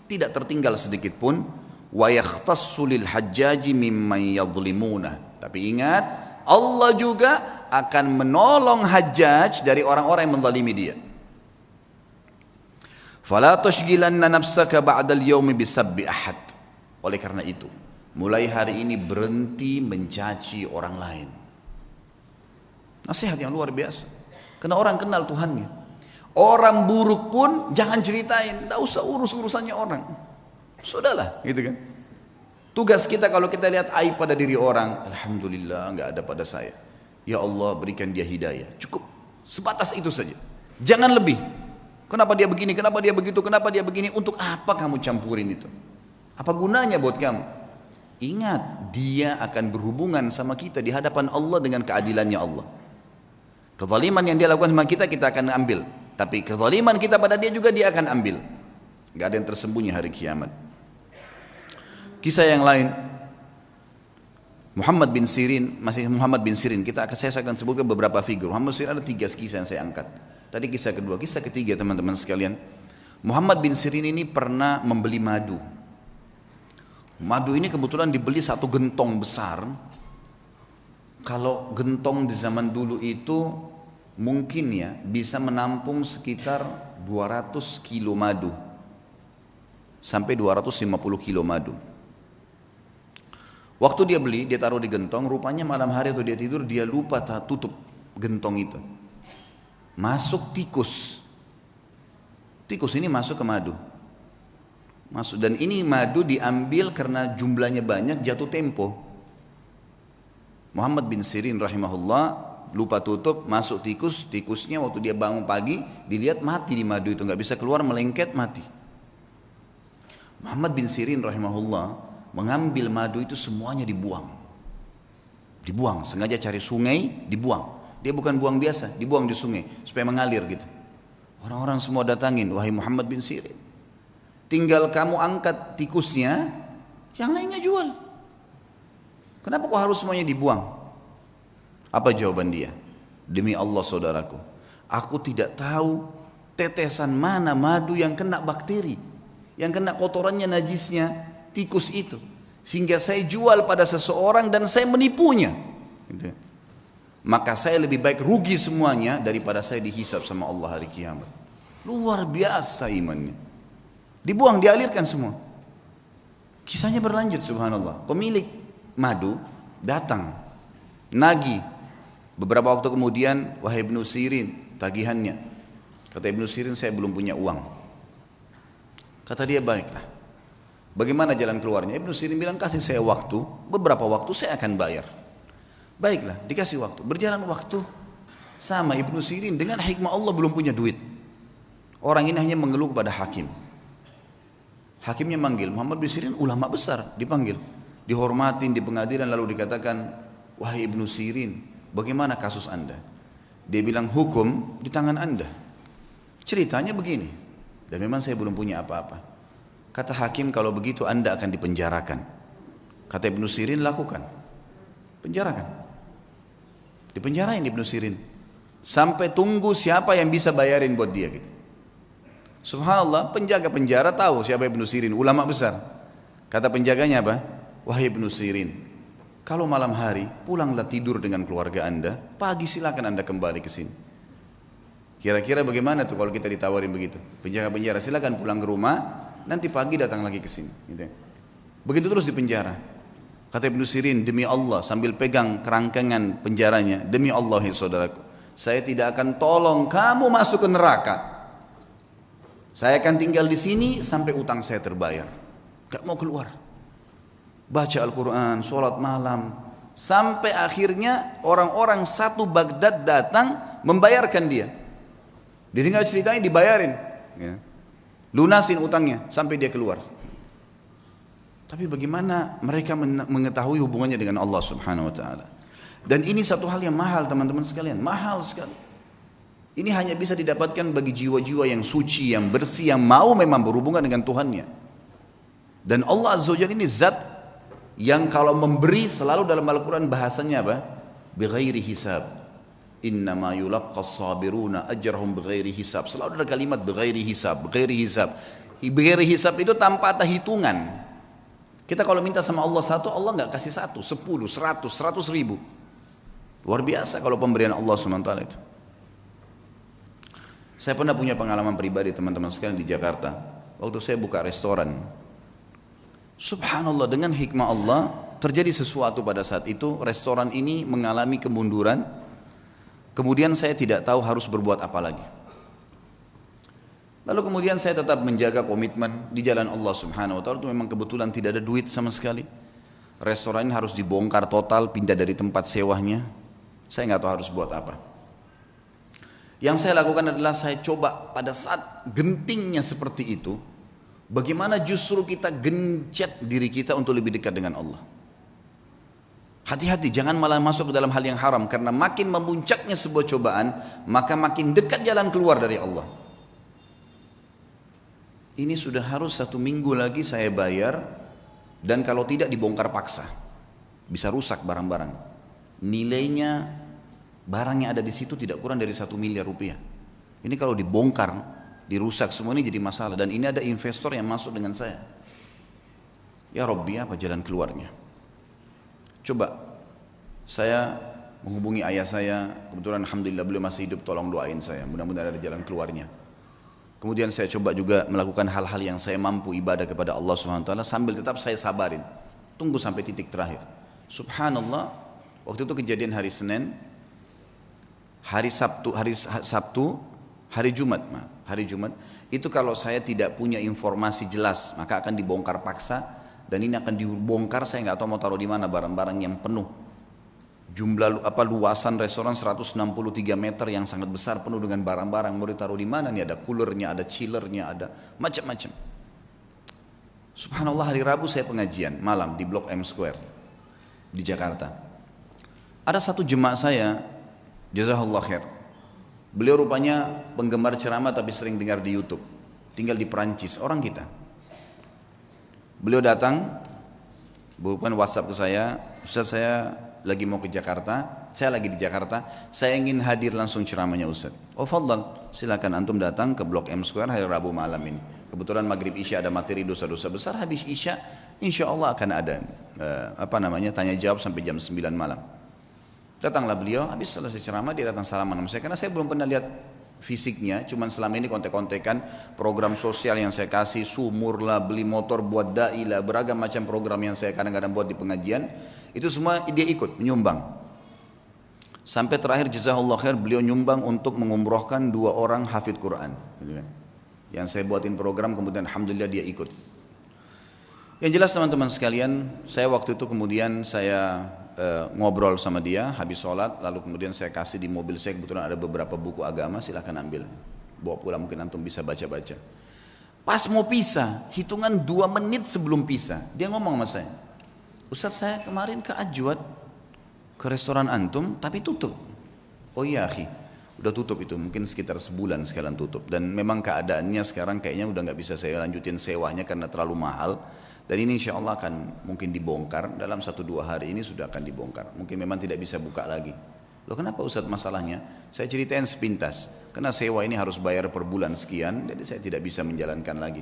tidak tertinggal sedikit pun. Wa yakhtassu lil Hajjaji mimman yadhlimuna. Tapi ingat, Allah juga akan menolong Hajjaj dari orang-orang yang menzalimi dia. Fala tushghilanna nafsaka ba'dal yaumi bisabbi ahad. Oleh karena itu, mulai hari ini berhenti mencaci orang lain. Nasihat yang luar biasa. Karena orang kenal Tuhannya. Orang buruk pun jangan ceritain, tidak usah urus urusannya orang. Sudahlah, gitu kan. Tugas kita kalau kita lihat aib pada diri orang, alhamdulillah nggak ada pada saya. Ya Allah berikan dia hidayah. Cukup sebatas itu saja. Jangan lebih. Kenapa dia begini? Kenapa dia begitu? Kenapa dia begini? Untuk apa kamu campurin itu? Apa gunanya buat kamu? Ingat, dia akan berhubungan sama kita di hadapan Allah dengan keadilannya Allah. Kezaliman yang dia lakukan sama kita, kita akan ambil. Tapi kezaliman kita pada dia juga dia akan ambil. Gak ada yang tersembunyi hari kiamat. Kisah yang lain, Muhammad bin Sirin, saya akan sebutkan beberapa figur. Muhammad bin Sirin ada 3 kisah yang saya angkat. Tadi kisah kedua, kisah ketiga teman-teman sekalian. Muhammad bin Sirin ini pernah membeli madu. Madu ini kebetulan dibeli 1 gentong besar. Kalau gentong di zaman dulu itu mungkin ya bisa menampung sekitar 200 kilo madu. Sampai 250 kilo madu. Waktu dia beli, dia taruh di gentong, rupanya malam hari atau dia tidur, dia lupa tutup gentong itu. Masuk tikus. Tikus ini masuk ke madu. Dan ini madu diambil karena jumlahnya banyak, jatuh tempo. Muhammad bin Sirin rahimahullah lupa tutup, masuk tikus. Tikusnya waktu dia bangun pagi, dilihat mati di madu itu, nggak bisa keluar, melengket, mati. Muhammad bin Sirin rahimahullah mengambil madu itu semuanya dibuang. Dibuang, sengaja cari sungai, dibuang. Dia bukan buang biasa, dibuang di sungai supaya mengalir gitu. Orang-orang semua datangin, wahai Muhammad bin Sirin, tinggal kamu angkat tikusnya, yang lainnya jual. Kenapa kok harus semuanya dibuang? Apa jawaban dia? Demi Allah saudaraku, aku tidak tahu tetesan mana madu yang kena bakteri, yang kena kotorannya, najisnya tikus itu, sehingga saya jual pada seseorang dan saya menipunya gitu. Maka saya lebih baik rugi semuanya daripada saya dihisab sama Allah hari kiamat. Luar biasa imannya. Dibuang, dialirkan semua. Kisahnya berlanjut, subhanallah. Pemilik madu datang nagih. Beberapa waktu kemudian, wahai Ibnu Sirin, tagihannya. Kata Ibnu Sirin, saya belum punya uang. Kata dia, baiklah, bagaimana jalan keluarnya? Ibnu Sirin bilang, kasih saya waktu, beberapa waktu saya akan bayar. Baiklah, dikasih waktu. Berjalan waktu, sama Ibnu Sirin dengan hikmah Allah belum punya duit. Orang ini hanya mengeluh kepada hakim. Hakimnya manggil, Muhammad bin Sirin ulama besar, dipanggil, dihormatin di pengadilan, lalu dikatakan, wahai Ibnu Sirin, bagaimana kasus anda? Dia bilang, hukum di tangan anda. Ceritanya begini, dan memang saya belum punya apa-apa. Kata hakim, kalau begitu anda akan dipenjarakan. Kata Ibnu Sirin, lakukan, penjarakan. Dipenjarain Ibnu Sirin sampai tunggu siapa yang bisa bayarin buat dia gitu. Subhanallah, penjaga penjara tahu siapa Ibnu Sirin, ulama besar. Kata penjaganya apa? Wahai Ibnu Sirin, kalau malam hari pulanglah tidur dengan keluarga anda, pagi silakan anda kembali ke sini. Kira-kira bagaimana tuh kalau kita ditawarin begitu? Penjaga penjara, silakan pulang ke rumah, nanti pagi datang lagi ke sini gitu. Begitu terus di penjara. Kata Ibnu Sirin, demi Allah, sambil pegang kerangkengan penjaranya, demi Allah ya saudaraku, saya tidak akan tolong kamu masuk ke neraka. Saya akan tinggal di sini sampai utang saya terbayar. Gak mau keluar. Baca Al-Quran, sholat malam, sampai akhirnya orang-orang satu Baghdad datang membayarkan dia. Didengar ceritanya, dibayarin, ya. Lunasin utangnya sampai dia keluar. Tapi bagaimana mereka mengetahui hubungannya dengan Allah subhanahu wa ta'ala? Dan ini satu hal yang mahal teman-teman sekalian, mahal sekali. Ini hanya bisa didapatkan bagi jiwa-jiwa yang suci, yang bersih, yang mau memang berhubungan dengan Tuhannya. Dan Allah Azza wa Jalla ini zat yang kalau memberi selalu dalam Al-Quran bahasanya apa? Bighairi hisab. Innama yulaqqas sabiruna ajrahum bighairi hisab. Selalu ada kalimat bighairi hisab, bighairi hisab. Bighairi hisab itu tanpa ada hitungan. Kita kalau minta sama Allah satu, Allah nggak kasih satu, 10, 100, 100 ribu. Luar biasa kalau pemberian Allah SWT itu. Saya pernah punya pengalaman pribadi teman-teman sekalian di Jakarta. Waktu saya buka restoran. Subhanallah, dengan hikmah Allah terjadi sesuatu pada saat itu. Restoran ini mengalami kemunduran. Kemudian saya tidak tahu harus berbuat apa lagi. Lalu kemudian saya tetap menjaga komitmen di jalan Allah subhanahu wa ta'ala. Itu memang kebetulan tidak ada duit sama sekali. Restoran ini harus dibongkar total, pindah dari tempat sewanya. Saya nggak tahu harus buat apa. Yang saya lakukan adalah saya coba pada saat gentingnya seperti itu, bagaimana justru kita gencet diri kita untuk lebih dekat dengan Allah. Hati-hati, jangan malah masuk ke dalam hal yang haram. Karena makin memuncaknya sebuah cobaan, maka makin dekat jalan keluar dari Allah. Ini sudah harus 1 minggu lagi saya bayar, dan kalau tidak dibongkar paksa, bisa rusak barang-barang. Nilainya barang yang ada di situ tidak kurang dari 1 miliar rupiah. Ini kalau dibongkar, dirusak semua, ini jadi masalah. Dan ini ada investor yang masuk dengan saya. Ya Rabbi, apa jalan keluarnya? Coba saya menghubungi ayah saya, kebetulan alhamdulillah beliau masih hidup, tolong doain saya, mudah-mudahan ada jalan keluarnya. Kemudian saya coba juga melakukan hal-hal yang saya mampu ibadah kepada Allah SWT sambil tetap saya sabarin. Tunggu sampai titik terakhir. Subhanallah, waktu itu kejadian hari Senin, hari Jumat, itu kalau saya tidak punya informasi jelas, maka akan dibongkar paksa, dan ini akan dibongkar, saya nggak tahu mau taruh di mana barang-barang yang penuh. Jumlah luasan restoran 163 meter yang sangat besar, penuh dengan barang-barang, mau ditaruh di mana nih? Ada coolernya, ada chillernya, ada macam-macam. Subhanallah, hari Rabu saya pengajian malam di Blok M Square di Jakarta. Ada satu jemaah saya, jazakallah khair. Beliau rupanya penggemar ceramah tapi sering dengar di YouTube. Tinggal di Perancis, orang kita. Beliau datang, bukan WhatsApp ke saya, Ustaz saya lagi mau ke Jakarta, saya lagi di Jakarta, saya ingin hadir langsung ceramahnya Ustaz. Oh fadlan, silakan antum datang ke Blok M Square hari Rabu malam ini. Kebetulan maghrib Isya ada materi dosa-dosa besar, habis Isya insya Allah akan ada tanya jawab sampai jam 9 malam. Datanglah beliau, habis selesai ceramah dia datang salaman sama saya, karena saya belum pernah lihat fisiknya, cuman selama ini kontek-kontekan program sosial yang saya kasih, sumur lah, beli motor buat dai lah, beragam macam program yang saya kadang-kadang buat di pengajian, itu semua dia ikut menyumbang. Sampai terakhir jazakallahu khair, beliau nyumbang untuk mengumrohkan 2 orang hafidh Quran, gitu kan. Yang saya buatin program, kemudian alhamdulillah dia ikut. Yang jelas teman-teman sekalian, saya waktu itu kemudian saya ngobrol sama dia habis sholat, lalu kemudian saya kasih di mobil saya, kebetulan ada beberapa buku agama, silahkan ambil, bawa pulang, mungkin antum bisa baca-baca. Pas mau pisah, hitungan 2 menit sebelum pisah, dia ngomong sama saya, Ustaz saya kemarin ke Ajwad, ke restoran antum, tapi tutup. Oh iya akhi, udah tutup itu, mungkin sekitar sebulan sekalian tutup, dan memang keadaannya sekarang kayaknya udah nggak bisa saya lanjutin sewanya karena terlalu mahal. Dan ini insya Allah akan mungkin dibongkar, dalam 1-2 hari ini sudah akan dibongkar. Mungkin memang tidak bisa buka lagi. Loh kenapa Ustaz masalahnya? Saya ceritain sepintas. Karena sewa ini harus bayar per bulan sekian, jadi saya tidak bisa menjalankan lagi.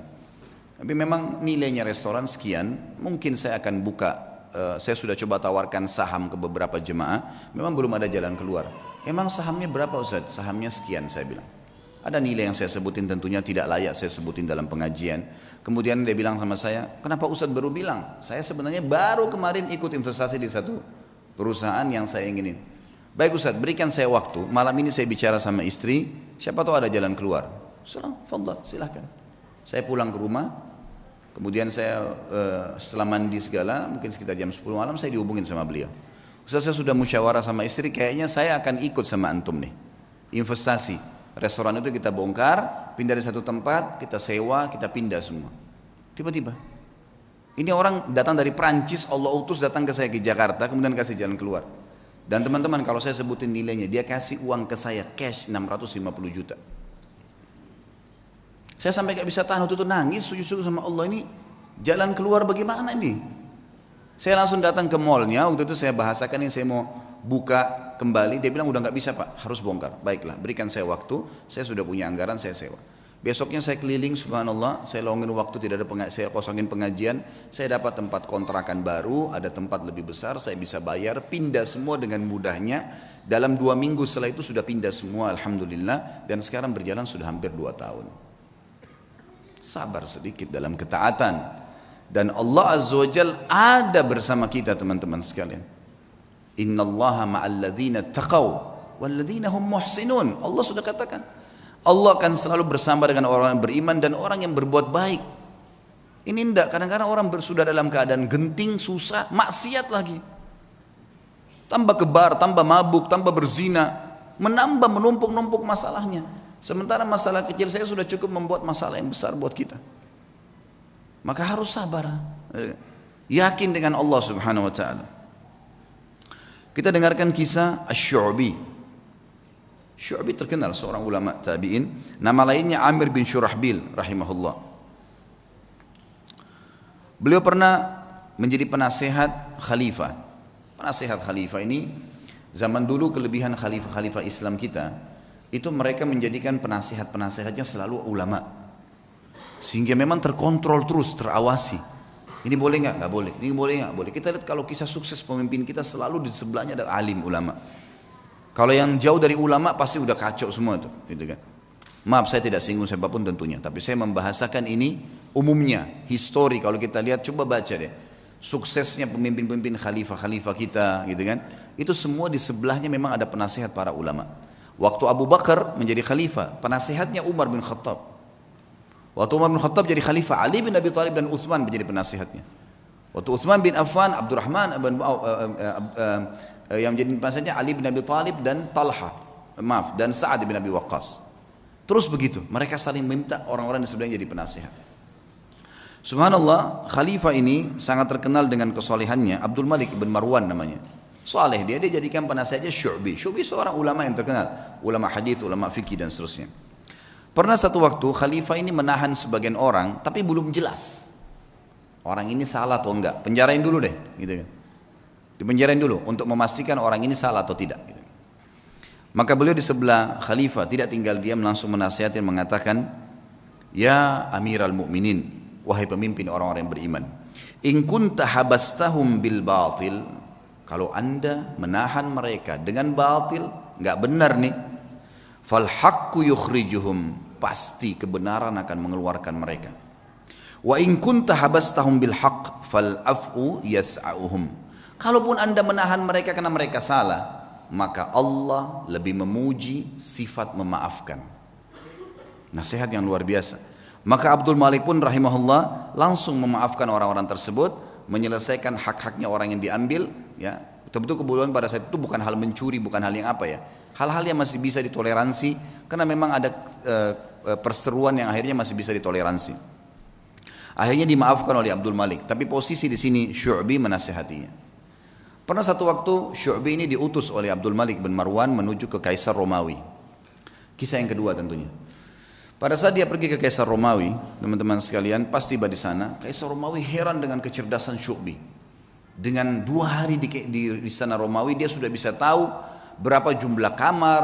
Tapi memang nilainya restoran sekian, mungkin saya akan buka. Saya sudah coba tawarkan saham ke beberapa jemaah, memang belum ada jalan keluar. Emang sahamnya berapa Ustaz? Sahamnya sekian saya bilang. Ada nilai yang saya sebutin tentunya tidak layak saya sebutin dalam pengajian. Kemudian dia bilang sama saya, kenapa Ustadz baru bilang? Saya sebenarnya baru kemarin ikut investasi di satu perusahaan yang saya inginin. Baik Ustadz, berikan saya waktu, malam ini saya bicara sama istri, siapa tahu ada jalan keluar. Fadhal, silahkan. Saya pulang ke rumah, kemudian saya setelah mandi segala, mungkin sekitar jam 10 malam saya dihubungin sama beliau. Ustadz saya sudah musyawarah sama istri, kayaknya saya akan ikut sama antum nih, investasi. Restoran itu kita bongkar, pindah dari satu tempat, kita sewa, kita pindah semua. Tiba-tiba, ini orang datang dari Prancis, Allah utus datang ke saya ke Jakarta, kemudian kasih jalan keluar. Dan teman-teman kalau saya sebutin nilainya, dia kasih uang ke saya cash 650 juta. Saya sampai gak bisa tahan, waktu itu nangis, sujud-sujud sama Allah, ini jalan keluar bagaimana ini? Saya langsung datang ke mallnya, waktu itu saya bahasakan ini saya mau buka kembali, dia bilang udah nggak bisa Pak, harus bongkar. Baiklah, berikan saya waktu, saya sudah punya anggaran, saya sewa. Besoknya saya keliling, subhanallah, saya longin waktu, tidak ada saya kosongin pengajian, saya dapat tempat kontrakan baru, ada tempat lebih besar, saya bisa bayar, pindah semua dengan mudahnya. Dalam 2 minggu setelah itu sudah pindah semua, alhamdulillah, dan sekarang berjalan sudah hampir 2 tahun. Sabar sedikit dalam ketaatan. Dan Allah Azza wa Jal ada bersama kita teman-teman sekalian. Innallaha ma'alladzina taqaw walladzina hum muhsinun. Allah sudah katakan, Allah akan selalu bersama dengan orang yang beriman dan orang yang berbuat baik. Ini enggak, kadang-kadang orang sudah dalam keadaan genting, susah, maksiat lagi. Tambah kebar, tambah mabuk, tambah berzina, menambah menumpuk-numpuk masalahnya. Sementara masalah kecil saya sudah cukup membuat masalah yang besar buat kita. Maka harus sabar, yakin dengan Allah Subhanahu wa ta'ala. Kita dengarkan kisah Asy-Syu'bi. Syu'bi terkenal seorang ulama tabi'in, nama lainnya Amir bin Syurahbil rahimahullah. Beliau pernah menjadi penasehat khalifah. Penasehat khalifah ini zaman dulu kelebihan khalifah-khalifah Islam kita, itu mereka menjadikan penasehat-penasehatnya selalu ulama. Sehingga memang terkontrol terus, terawasi. Ini boleh nggak? Nggak boleh. Ini boleh nggak? Boleh. Kita lihat kalau kisah sukses pemimpin kita selalu di sebelahnya ada alim ulama. Kalau yang jauh dari ulama pasti udah kacau semua tuh, gitu kan. Maaf saya tidak singgung siapapun tentunya, tapi saya membahasakan ini umumnya, histori. Kalau kita lihat coba baca deh, suksesnya pemimpin-pemimpin khalifah-khalifah kita, gitu kan. Itu semua di sebelahnya memang ada penasehat para ulama. Waktu Abu Bakar menjadi khalifah, penasehatnya Umar bin Khattab. Waktu Umar bin Khattab jadi khalifah, Ali bin Abi Thalib dan Uthman menjadi penasihatnya. Waktu Uthman bin Affan, Abdurrahman yang menjadi penasihatnya Ali bin Abi Thalib dan dan Sa'ad bin Abi Waqqas. Terus begitu, mereka saling minta orang-orang di sebelahnya jadi penasihat. Subhanallah, khalifah ini sangat terkenal dengan kesolehannya. Abdul Malik bin Marwan namanya. Saleh dia jadikan penasihatnya Syu'bi. Syu'bi seorang ulama yang terkenal, ulama hadis, ulama fikih dan seterusnya. Pernah satu waktu khalifah ini menahan sebagian orang, tapi belum jelas. Orang ini salah atau enggak, penjarain dulu deh, gitu kan. Dipenjarain dulu untuk memastikan orang ini salah atau tidak. Gitu. Maka beliau di sebelah khalifah tidak tinggal diam, langsung menasihatin mengatakan, ya Amiral Mukminin, wahai pemimpin orang-orang yang beriman, in kunta habastahum bil batil, kalau anda menahan mereka dengan batil, enggak benar nih, fal haqqu yukhrijuhum, pasti kebenaran akan mengeluarkan mereka. Wa in kunta habastahum bil haqq fal af'u yas'auhum, kalaupun anda menahan mereka karena mereka salah, maka Allah lebih memuji sifat memaafkan. Nasihat yang luar biasa. Maka Abdul Malik pun rahimahullah langsung memaafkan orang-orang tersebut, menyelesaikan hak-haknya orang yang diambil, ya. Betul-betul kebutuhan pada saat itu bukan hal mencuri, bukan hal yang apa ya, hal-hal yang masih bisa ditoleransi, karena memang ada perseruan yang akhirnya masih bisa ditoleransi. Akhirnya dimaafkan oleh Abdul Malik, tapi posisi di sini Syu'bi menasihatinya. Pernah satu waktu Syu'bi ini diutus oleh Abdul Malik bin Marwan menuju ke Kaisar Romawi. Kisah yang kedua tentunya. Pada saat dia pergi ke Kaisar Romawi, teman-teman sekalian, pas tiba di sana, Kaisar Romawi heran dengan kecerdasan Syu'bi. Dengan 2 hari di sana Romawi, dia sudah bisa tahu berapa jumlah kamar,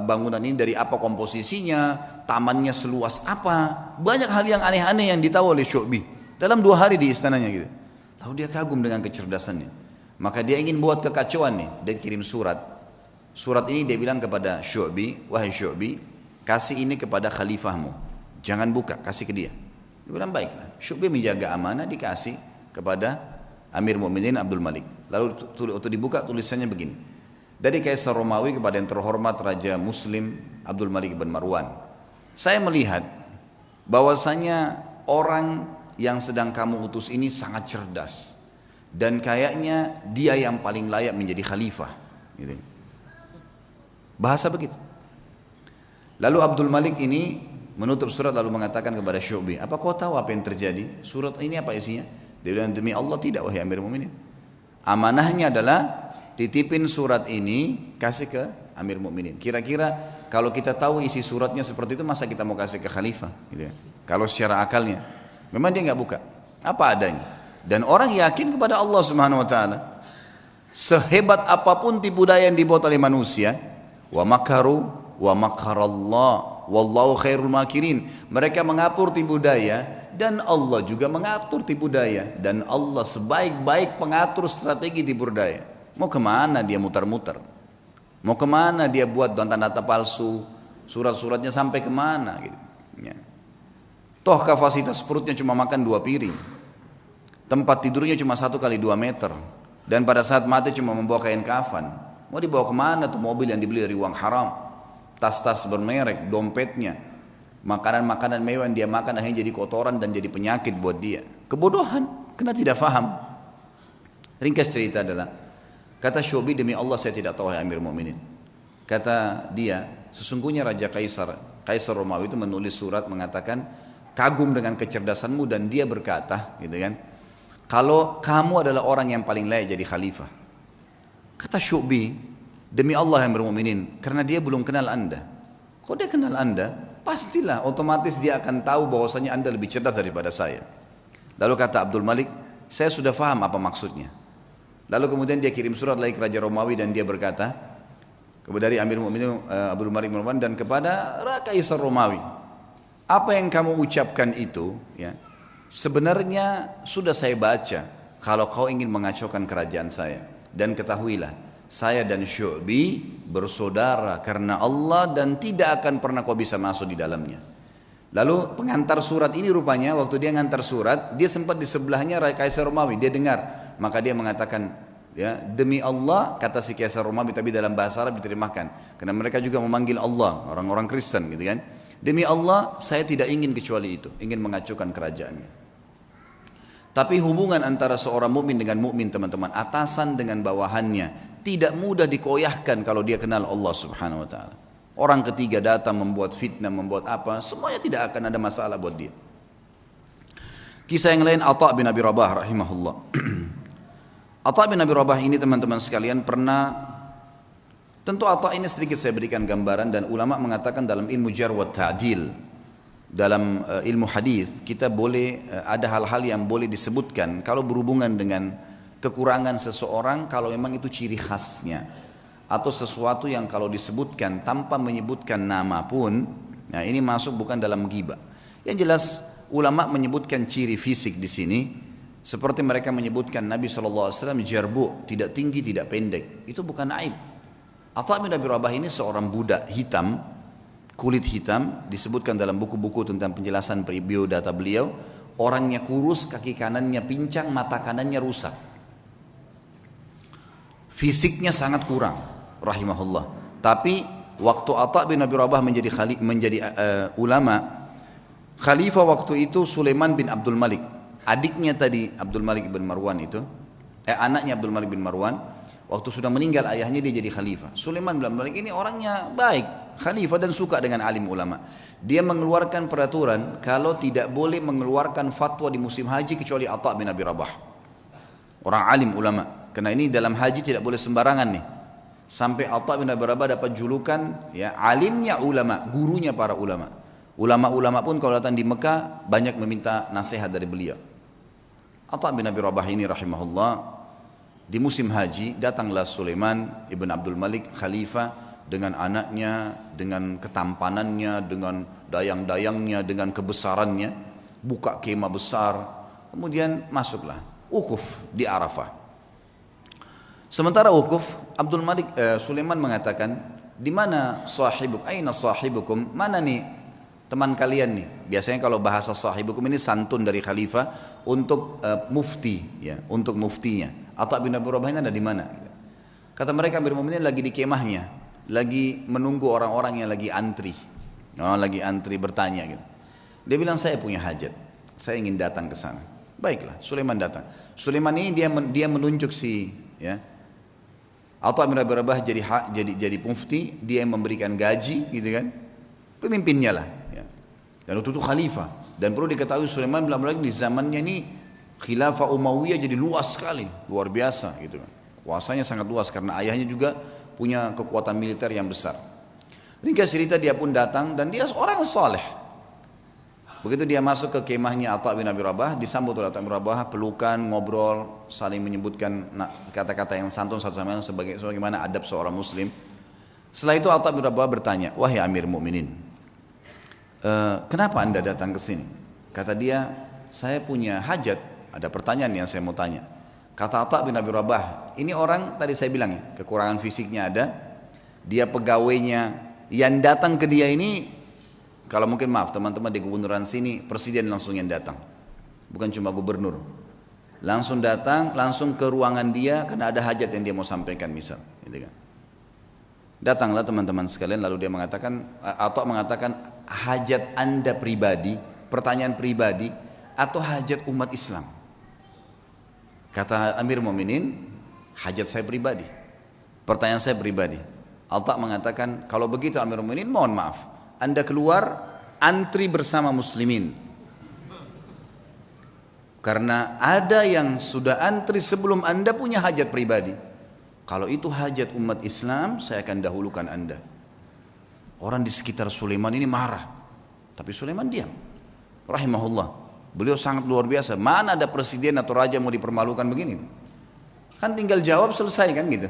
bangunan ini dari apa komposisinya, tamannya seluas apa, banyak hal yang aneh-aneh yang ditahu oleh Syu'bi dalam 2 hari di istananya gitu. Lalu dia kagum dengan kecerdasannya, maka dia ingin buat kekacauan nih. Dia kirim surat ini, dia bilang kepada Syu'bi, wahai Syu'bi, kasih ini kepada khalifahmu, jangan buka, kasih ke dia. Dia bilang baiklah. Syu'bi menjaga amanah, dikasih kepada Amir Mu'minin Abdul Malik. Lalu waktu dibuka tulisannya begini, dari Kaisar Romawi kepada yang terhormat Raja Muslim Abdul Malik bin Marwan, saya melihat bahwasanya orang yang sedang kamu utus ini sangat cerdas, dan kayaknya dia yang paling layak menjadi khalifah, gitu. Bahasa begitu. Lalu Abdul Malik ini menutup surat lalu mengatakan kepada Syu'bi, apa kau tahu apa yang terjadi? Surat ini apa isinya? Dia bilang, demi Allah tidak, wahai Amir Mu'minin. Amanahnya adalah titipin surat ini, kasih ke Amir Mukminin. Kira-kira kalau kita tahu isi suratnya seperti itu, masa kita mau kasih ke khalifah? Gitu ya. Kalau secara akalnya, memang dia nggak buka, apa adanya. Dan orang yakin kepada Allah Subhanahu Wa Taala. Sehebat apapun tipu daya yang dibuat oleh manusia, wa makaru wa makarallah, wallahu khairul makirin. Mereka mengatur tipu daya, dan Allah juga mengatur tipu daya. Dan Allah sebaik-baik pengatur strategi tipu daya. Mau kemana dia muter-muter? Mau kemana dia buat data-data palsu, surat-suratnya sampai kemana gitu. Ya. Toh kapasitas perutnya cuma makan 2 piring, tempat tidurnya cuma 1 kali 2 meter, dan pada saat mati cuma membawa kain kafan. Mau dibawa kemana tuh mobil yang dibeli dari uang haram, tas-tas bermerek, dompetnya, makanan-makanan mewah yang dia makan akhirnya jadi kotoran dan jadi penyakit buat dia. Kebodohan, karena tidak faham. Ringkas cerita adalah, kata Syu'bi, demi Allah saya tidak tahu ya Amir Mu'minin. Kata dia, sesungguhnya Raja Kaisar Romawi itu menulis surat mengatakan kagum dengan kecerdasanmu, dan dia berkata, gitu kan, kalau kamu adalah orang yang paling layak jadi khalifah. Kata Syu'bi, demi Allah Amir Mu'minin, karena dia belum kenal anda. Kalau dia kenal anda, pastilah otomatis dia akan tahu bahwasanya anda lebih cerdas daripada saya. Lalu kata Abdul Malik, saya sudah faham apa maksudnya. Lalu kemudian dia kirim surat lagi ke Raja Romawi, dan dia berkata kepada Amir Mu'minin Abdul Malik bin Marwan dan kepada Kaisar Romawi, apa yang kamu ucapkan itu, ya, sebenarnya sudah saya baca. Kalau kau ingin mengacaukan kerajaan saya, dan ketahuilah saya dan Syu'bi bersaudara karena Allah, dan tidak akan pernah kau bisa masuk di dalamnya. Lalu pengantar surat ini rupanya waktu dia ngantar surat, dia sempat di sebelahnya Kaisar Romawi, dia dengar. Maka dia mengatakan, ya, demi Allah, kata si Kaisar Romawi, tapi dalam bahasa Arab diterjemahkan, karena mereka juga memanggil Allah, orang-orang Kristen gitu kan. Demi Allah, saya tidak ingin kecuali itu, ingin mengacaukan kerajaannya. Tapi hubungan antara seorang mukmin dengan mukmin, teman-teman, atasan dengan bawahannya, tidak mudah dikoyahkan kalau dia kenal Allah Subhanahu Wa Taala. Orang ketiga datang membuat fitnah, membuat apa, semuanya tidak akan ada masalah buat dia. Kisah yang lain, Atha bin Abi Rabah rahimahullah. Atha bin Abi Rabah ini teman-teman sekalian pernah, tentu Atha ini sedikit saya berikan gambaran, dan ulama mengatakan dalam ilmu jarh wa ta'dil, dalam ilmu hadis kita boleh ada hal-hal yang boleh disebutkan kalau berhubungan dengan kekurangan seseorang, kalau memang itu ciri khasnya, atau sesuatu yang kalau disebutkan tanpa menyebutkan nama pun, nah ini masuk bukan dalam ghibah. Yang jelas ulama menyebutkan ciri fisik di sini, seperti mereka menyebutkan Nabi SAW jarbu, tidak tinggi tidak pendek, itu bukan aib. Atha bin Abi Rabah ini seorang budak hitam, kulit hitam, disebutkan dalam buku-buku tentang penjelasan biodata beliau, orangnya kurus, kaki kanannya pincang, mata kanannya rusak. Fisiknya sangat kurang, rahimahullah. Tapi waktu Atha bin Abi Rabah menjadi ulama, khalifah waktu itu Sulaiman bin Abdul Malik, adiknya tadi Abdul Malik bin Marwan itu, anaknya Abdul Malik bin Marwan, waktu sudah meninggal ayahnya dia jadi khalifah. Sulaiman bin Abdul Malik ini orangnya baik, khalifah dan suka dengan alim ulama. Dia mengeluarkan peraturan kalau tidak boleh mengeluarkan fatwa di musim haji kecuali Atha bin Abi Rabah. Orang alim ulama. Karena ini dalam haji tidak boleh sembarangan nih. Sampai Atha bin Abi Rabah dapat julukan ya alimnya ulama, gurunya para ulama. Ulama-ulama pun kalau datang di Mekah banyak meminta nasihat dari beliau. Atha bin Abi Rabah ini rahimahullah, di musim haji datanglah Sulaiman ibn Abdul Malik khalifah dengan anaknya, dengan ketampanannya, dengan dayang-dayangnya, dengan kebesarannya, buka kemah besar, kemudian masuklah wukuf di Arafah. Sementara wukuf, Sulaiman mengatakan, di mana sahibuk, aina sahibukum, mana nih teman kalian nih? Biasanya kalau bahasa sahibukum ini santun dari khalifah untuk mufti, ya, untuk muftinya. Atha bin Abi Rabah ini ada di mana? Kata mereka Amirul Mukminin lagi di kemahnya, lagi menunggu orang-orang yang lagi antri, lagi antri bertanya gitu. Dia bilang saya punya hajat, saya ingin datang ke sana. Baiklah, Sulaiman datang. Sulaiman ini dia menunjuk si, ya, Atha bin Abi Rabah jadi mufti, dia yang memberikan gaji, gitu kan, pemimpinnya lah. Ya. Dan waktu itu khalifah. Dan perlu diketahui Sulaiman bin Abdul Malik di zamannya ini khilafah Umayyah jadi luas sekali, luar biasa, gitu kan. Kuasanya sangat luas karena ayahnya juga punya kekuatan militer yang besar. Ringkas cerita dia pun datang dan dia seorang saleh. Begitu dia masuk ke kemahnya Atha bin Abi Rabah, disambut oleh Atha bin Abi Rabah, pelukan, ngobrol, saling menyebutkan kata-kata yang santun satu sama lain sebagaimana adab seorang muslim. Setelah itu Atha bin Abi Rabah bertanya, "Wahai Amir Mukminin, kenapa Anda datang ke sini?" Kata dia, "Saya punya hajat, ada pertanyaan yang saya mau tanya." Kata Atha bin Abi Rabah, ini orang tadi saya bilang ya, kekurangan fisiknya ada, dia pegawainya yang datang ke dia ini, kalau mungkin maaf teman-teman di gubernuran sini, presiden langsung yang datang, bukan cuma gubernur, langsung datang, langsung ke ruangan dia karena ada hajat yang dia mau sampaikan misal, gitu kan. Datanglah teman-teman sekalian, lalu dia mengatakan, atau mengatakan hajat Anda pribadi, pertanyaan pribadi, atau hajat umat Islam? Kata Amir Mu'minin, hajat saya pribadi, pertanyaan saya pribadi. Atha mengatakan, kalau begitu Amir Mu'minin, mohon maaf, Anda keluar antri bersama muslimin. Karena ada yang sudah antri sebelum Anda punya hajat pribadi. Kalau itu hajat umat Islam, saya akan dahulukan Anda. Orang di sekitar Sulaiman ini marah, tapi Sulaiman diam. Rahimahullah, beliau sangat luar biasa. Mana ada presiden atau raja mau dipermalukan begini? Kan tinggal jawab selesai kan gitu.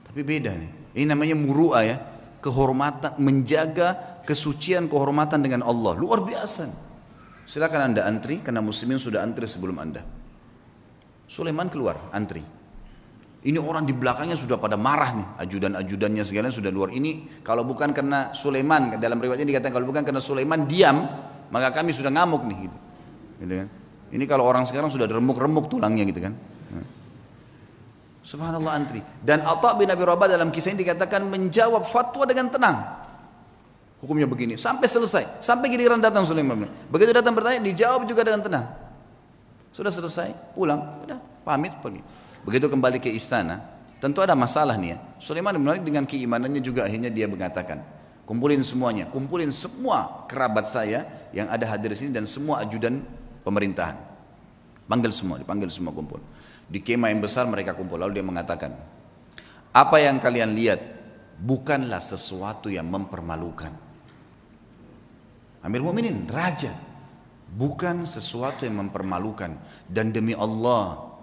Tapi beda nih. Ini namanya muru'ah ya, kehormatan, menjaga kesucian kehormatan dengan Allah. Luar biasa. Silakan Anda antri karena muslimin sudah antri sebelum Anda. Sulaiman keluar antri. Ini orang di belakangnya sudah pada marah nih, ajudan-ajudannya segala sudah luar. Ini kalau bukan karena Sulaiman, dalam riwayatnya dikatakan kalau bukan karena Sulaiman diam, maka kami sudah ngamuk nih gitu. Gitu kan? Ini kalau orang sekarang sudah remuk-remuk tulangnya gitu kan. Subhanallah antri. Dan Atha bin Abi Rabah dalam kisah ini dikatakan menjawab fatwa dengan tenang. Hukumnya begini sampai selesai, sampai giliran datang Sulaiman. Begitu datang bertanya, dijawab juga dengan tenang. Sudah selesai, pulang, sudah pamit pergi. Begitu kembali ke istana, tentu ada masalah nih ya. Sulaiman bin Malik dengan keimanannya juga akhirnya dia mengatakan, kumpulin semuanya, kumpulin semua kerabat saya yang ada hadir di sini dan semua ajudan pemerintahan. Dipanggil semua kumpul. Di kemah yang besar mereka kumpul. Lalu dia mengatakan, apa yang kalian lihat bukanlah sesuatu yang mempermalukan. Amir Mu'minin, raja. Bukan sesuatu yang mempermalukan. Dan demi Allah,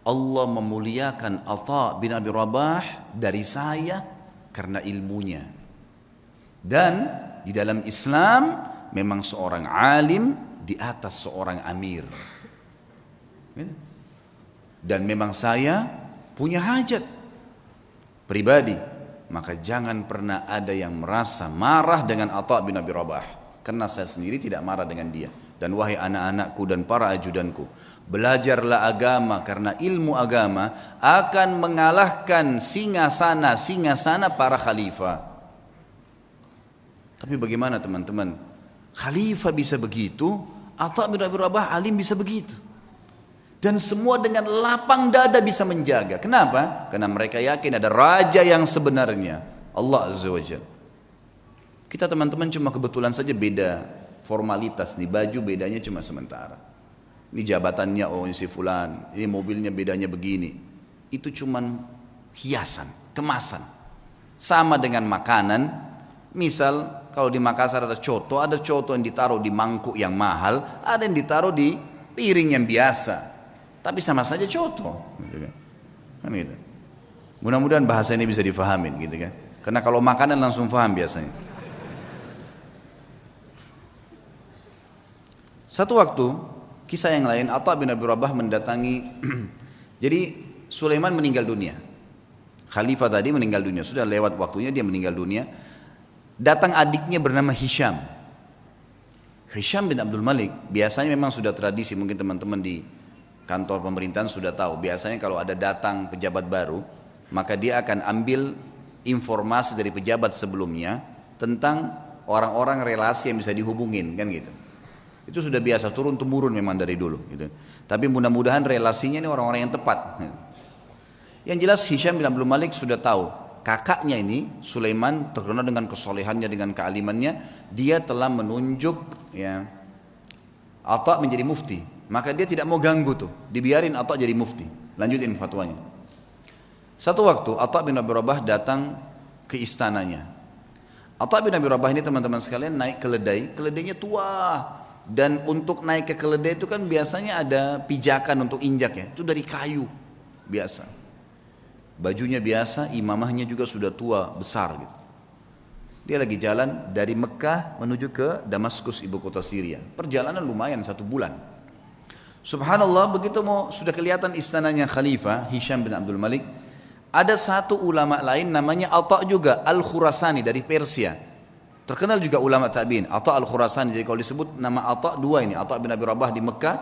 Allah memuliakan Atha bin Abi Rabah dari saya karena ilmunya. Dan di dalam Islam memang seorang alim di atas seorang amir. Dan memang saya punya hajat pribadi, maka jangan pernah ada yang merasa marah dengan Atha bin Abi Rabah, karena saya sendiri tidak marah dengan dia. Dan wahai anak-anakku dan para ajudanku, belajarlah agama, karena ilmu agama akan mengalahkan singasana para khalifah. Tapi bagaimana teman-teman, khalifah bisa begitu, Atha bin Abi Rabah alim bisa begitu. Dan semua dengan lapang dada bisa menjaga. Kenapa? Karena mereka yakin ada raja yang sebenarnya, Allah Azza wa Jalla. Kita teman-teman cuma kebetulan saja beda formalitas nih, baju bedanya cuma sementara. Ini jabatannya, oh ini si fulan, ini mobilnya bedanya begini. Itu cuma hiasan, kemasan. Sama dengan makanan, misal kalau di Makassar ada coto yang ditaruh di mangkuk yang mahal, ada yang ditaruh di piring yang biasa. Tapi sama saja coto, gitu kan gitu. Mudah-mudahan bahasa ini bisa difahamin, gitu kan. Karena kalau makanan langsung paham biasanya. Satu waktu, kisah yang lain, Atha bin Abi Rabah mendatangi. Jadi Sulaiman meninggal dunia. Khalifah tadi meninggal dunia, sudah lewat waktunya dia meninggal dunia. Datang adiknya bernama Hisham. Hisham bin Abdul Malik, biasanya memang sudah tradisi, mungkin teman-teman di kantor pemerintahan sudah tahu, biasanya kalau ada datang pejabat baru, maka dia akan ambil informasi dari pejabat sebelumnya tentang orang-orang relasi yang bisa dihubungin, kan gitu. Itu sudah biasa, turun-temurun memang dari dulu gitu. Tapi mudah-mudahan relasinya ini orang-orang yang tepat. Yang jelas Hisham bin Abdul Malik sudah tahu, kakaknya ini Sulaiman terkenal dengan kesolehannya, dengan kealimannya, dia telah menunjuk ya Atha menjadi mufti. Maka dia tidak mau ganggu tuh, dibiarin Atha jadi mufti, lanjutin fatwanya. Satu waktu Atha bin Abi Rabah datang ke istananya. Atha bin Abi Rabah ini teman-teman sekalian naik keledai, keledainya tua. Dan untuk naik ke keledai itu kan biasanya ada pijakan untuk injak ya, itu dari kayu biasa. Bajunya biasa, imamahnya juga sudah tua, besar gitu. Dia lagi jalan dari Mekah menuju ke Damaskus, ibu kota Syria. Perjalanan lumayan 1 bulan. Subhanallah, begitu mau sudah kelihatan istananya Khalifah Hisham bin Abdul Malik, ada satu ulama lain namanya Atha juga Al-Khurasani dari Persia. Terkenal juga ulama tabi'in, Atha Al-Khurasani. Jadi kalau disebut nama Atha dua ini, Atha bin Abi Rabah di Mekah,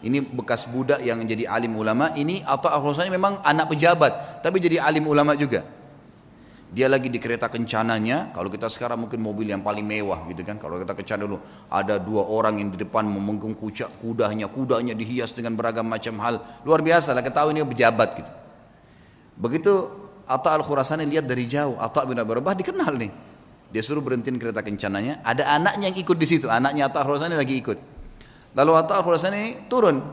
ini bekas budak yang jadi alim ulama, ini Atha Al-Khurasani memang anak pejabat, tapi jadi alim ulama juga. Dia lagi di kereta kencananya, kalau kita sekarang mungkin mobil yang paling mewah gitu kan. Kalau kita kencana dulu, ada 2 orang yang di depan memenggung kudanya dihias dengan beragam macam hal. Luar biasa lah, ketahui ini pejabat gitu. Begitu Atha Al-Khurasani lihat dari jauh, Atha bin Abi Rabah dikenal nih. Dia suruh berhentiin kereta kencananya, ada anaknya yang ikut di situ, anaknya Atha Al-Khurasani lagi ikut. Lalu Atha Al-Khurasani turun,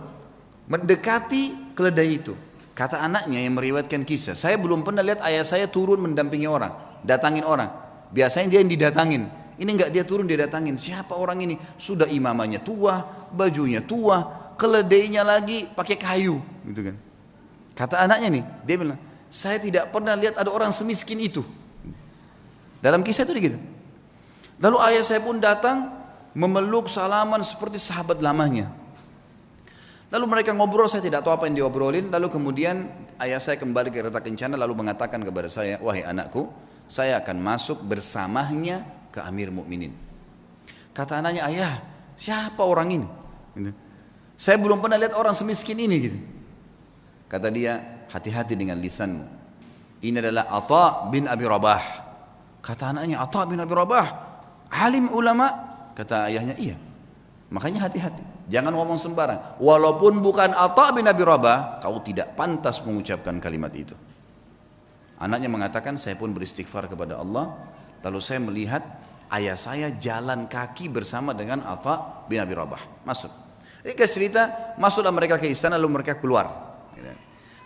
mendekati keledai itu. Kata anaknya yang meriwayatkan kisah, saya belum pernah lihat ayah saya turun mendampingi orang, datangin orang. Biasanya dia yang didatangin. Ini enggak, dia turun dia datangin. Siapa orang ini? Sudah imamahnya tua, bajunya tua, keledainya lagi pakai kayu, gitu kan. Kata anaknya nih, dia bilang, saya tidak pernah lihat ada orang semiskin itu. Dalam kisah itu gitu. Lalu ayah saya pun datang memeluk salaman seperti sahabat lamanya. Lalu mereka ngobrol, saya tidak tahu apa yang diobrolin. Lalu kemudian ayah saya kembali ke kereta kencana lalu mengatakan kepada saya, wahai anakku, saya akan masuk bersamanya ke Amir Mukminin. Kata anaknya, ayah, siapa orang ini? Saya belum pernah lihat orang semiskin ini gitu. Kata dia, hati-hati dengan lisanmu. Ini adalah Atha bin Abi Rabah. Kata anaknya, Atha bin Abi Rabah, alim ulama. Kata ayahnya, iya. Makanya hati-hati. Jangan ngomong sembarang. Walaupun bukan Atha bin Abi Rabah, kau tidak pantas mengucapkan kalimat itu. Anaknya mengatakan, saya pun beristighfar kepada Allah. Lalu saya melihat ayah saya jalan kaki bersama dengan Atha bin Abi Rabah. Masuk. Ini cerita, masuklah mereka ke istana lalu mereka keluar.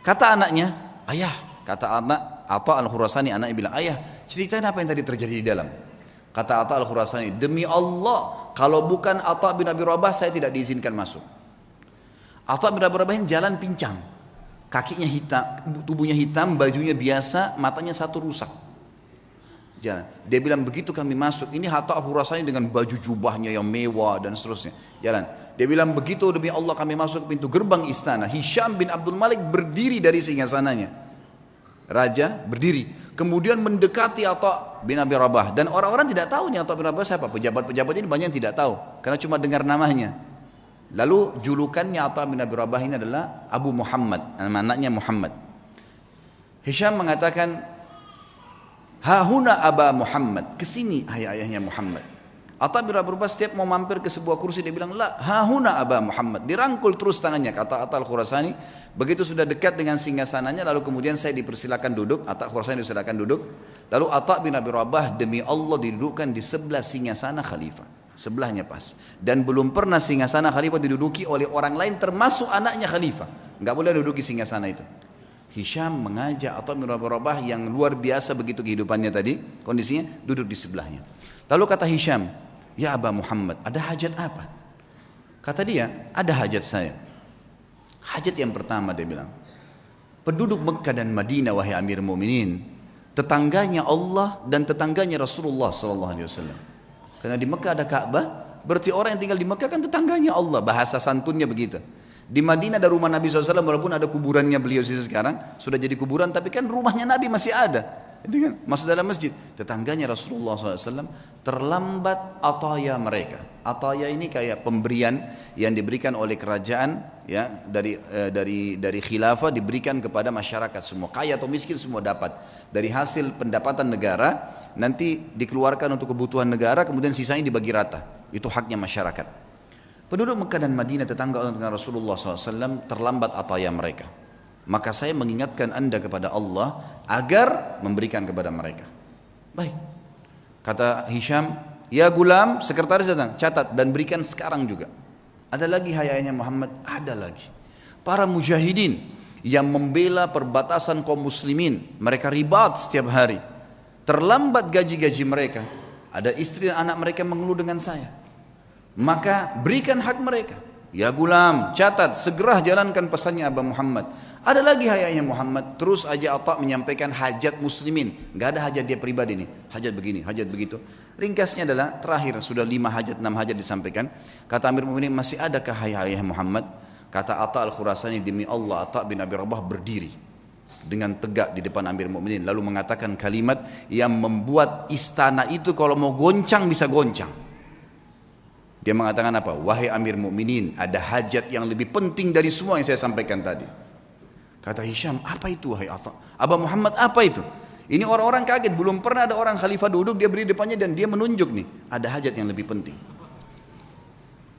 Kata anaknya, ayah, kata anak Atha Al-Khurasani, anaknya bilang, ayah, ceritain apa yang tadi terjadi di dalam. Kata Atha Al-Khurasani, demi Allah, Kalau bukan Atha bin Abi Rabah saya tidak diizinkan masuk. Atha bin Abi Rabah jalan pincang, kakinya hitam, tubuhnya hitam, bajunya biasa, matanya satu rusak. Jalan. Dia bilang begitu kami masuk, ini Atha Khurasani dengan baju jubahnya yang mewah dan seterusnya. Jalan. Dia bilang begitu demi Allah kami masuk pintu gerbang istana. Hisham bin Abdul Malik berdiri dari singgasananya. Raja berdiri. Kemudian mendekati Atha bin Abi Rabah. Dan orang-orang tidak tahu nih Atha bin Abi Rabah siapa. Pejabat-pejabat ini banyak yang tidak tahu. Karena cuma dengar namanya. Lalu julukannya Atha bin Abi Rabah ini adalah Abu Muhammad, anaknya Muhammad. Hisham mengatakan, "Hahuna Aba Muhammad," kesini ayahnya Muhammad. Atha bin Abi Rabah setiap mau mampir ke sebuah kursi dia bilang, "La, hahuna Aba Muhammad." Dirangkul terus tangannya, kata Atha Al-Khurasani. Begitu sudah dekat dengan singgasananya, lalu kemudian saya dipersilakan duduk. Atha Al-Khurasani dipersilakan duduk. Lalu Atha bin Abi Rabah demi Allah didudukkan di sebelah singgasana khalifah. Sebelahnya pas. Dan belum pernah singgasana khalifah diduduki oleh orang lain termasuk anaknya khalifah. Enggak boleh duduki singgasana itu. Hisham mengajak Atha bin Abi Rabah yang luar biasa begitu kehidupannya tadi, kondisinya duduk di sebelahnya. Lalu kata Hisham, "Ya Aba Muhammad, ada hajat apa?" Kata dia, "Ada hajat saya." Hajat yang pertama dia bilang, penduduk Mekah dan Madinah wahai Amir Mu'minin, tetangganya Allah dan tetangganya Rasulullah SAW. Karena di Mekah ada Ka'bah, berarti orang yang tinggal di Mekah kan tetangganya Allah, bahasa santunnya begitu. Di Madinah ada rumah Nabi SAW, walaupun ada kuburannya beliau sekarang, sudah jadi kuburan, tapi kan rumahnya Nabi masih ada. Itu kan masuk dalam masjid. Tetangganya Rasulullah SAW terlambat ataya mereka. Ataya ini kayak pemberian yang diberikan oleh kerajaan, ya, dari khilafah diberikan kepada masyarakat semua, kaya atau miskin semua dapat. Dari hasil pendapatan negara nanti dikeluarkan untuk kebutuhan negara, kemudian sisanya dibagi rata. Itu haknya masyarakat. Penduduk Mekah dan Madinah tetangga dengan Rasulullah SAW terlambat ataya mereka. Maka saya mengingatkan anda kepada Allah agar memberikan kepada mereka. Baik. Kata Hisham, "Ya gulam," sekretaris datang, "catat dan berikan sekarang juga." Ada lagi ayahnya Muhammad, ada lagi. Para mujahidin yang membela perbatasan kaum muslimin, mereka ribat setiap hari. Terlambat gaji-gaji mereka. Ada istri dan anak mereka mengeluh dengan saya. Maka berikan hak mereka. Ya gulam, catat, segera jalankan pesannya Aba Muhammad. Ada lagi hayanya Muhammad, terus aja Atha menyampaikan hajat muslimin. Gak ada hajat dia pribadi nih, hajat begini, hajat begitu. Ringkasnya adalah terakhir, sudah 5 hajat, 6 hajat disampaikan. Kata Amir Mu'minin, "Masih adakah hayah Muhammad?" Kata Atha Al-Khurasani, "Demi Allah," Atha bin Abi Rabah berdiri dengan tegak di depan Amir Mu'minin, lalu mengatakan kalimat yang membuat istana itu kalau mau goncang bisa goncang. Dia mengatakan apa? "Wahai Amir Mu'minin, ada hajat yang lebih penting dari semua yang saya sampaikan tadi." Kata Hisham, "Apa itu wahai Atha?" "Aba Muhammad, apa itu?" Ini orang-orang kaget, belum pernah ada orang khalifah duduk, dia berdiri depannya dan dia menunjuk nih, ada hajat yang lebih penting.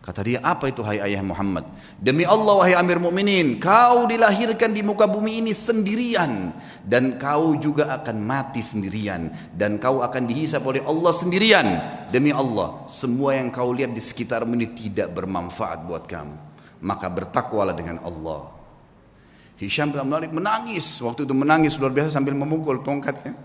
Kata dia, "Apa itu hai ayah Muhammad?" "Demi Allah wahai Amir Mu'minin, kau dilahirkan di muka bumi ini sendirian, dan kau juga akan mati sendirian, dan kau akan dihisab oleh Allah sendirian. Demi Allah, semua yang kau lihat di sekitarmu ini tidak bermanfaat buat kamu, maka bertakwalah dengan Allah." Hisham bin Malik menangis, waktu itu menangis luar biasa sambil memukul tongkatnya.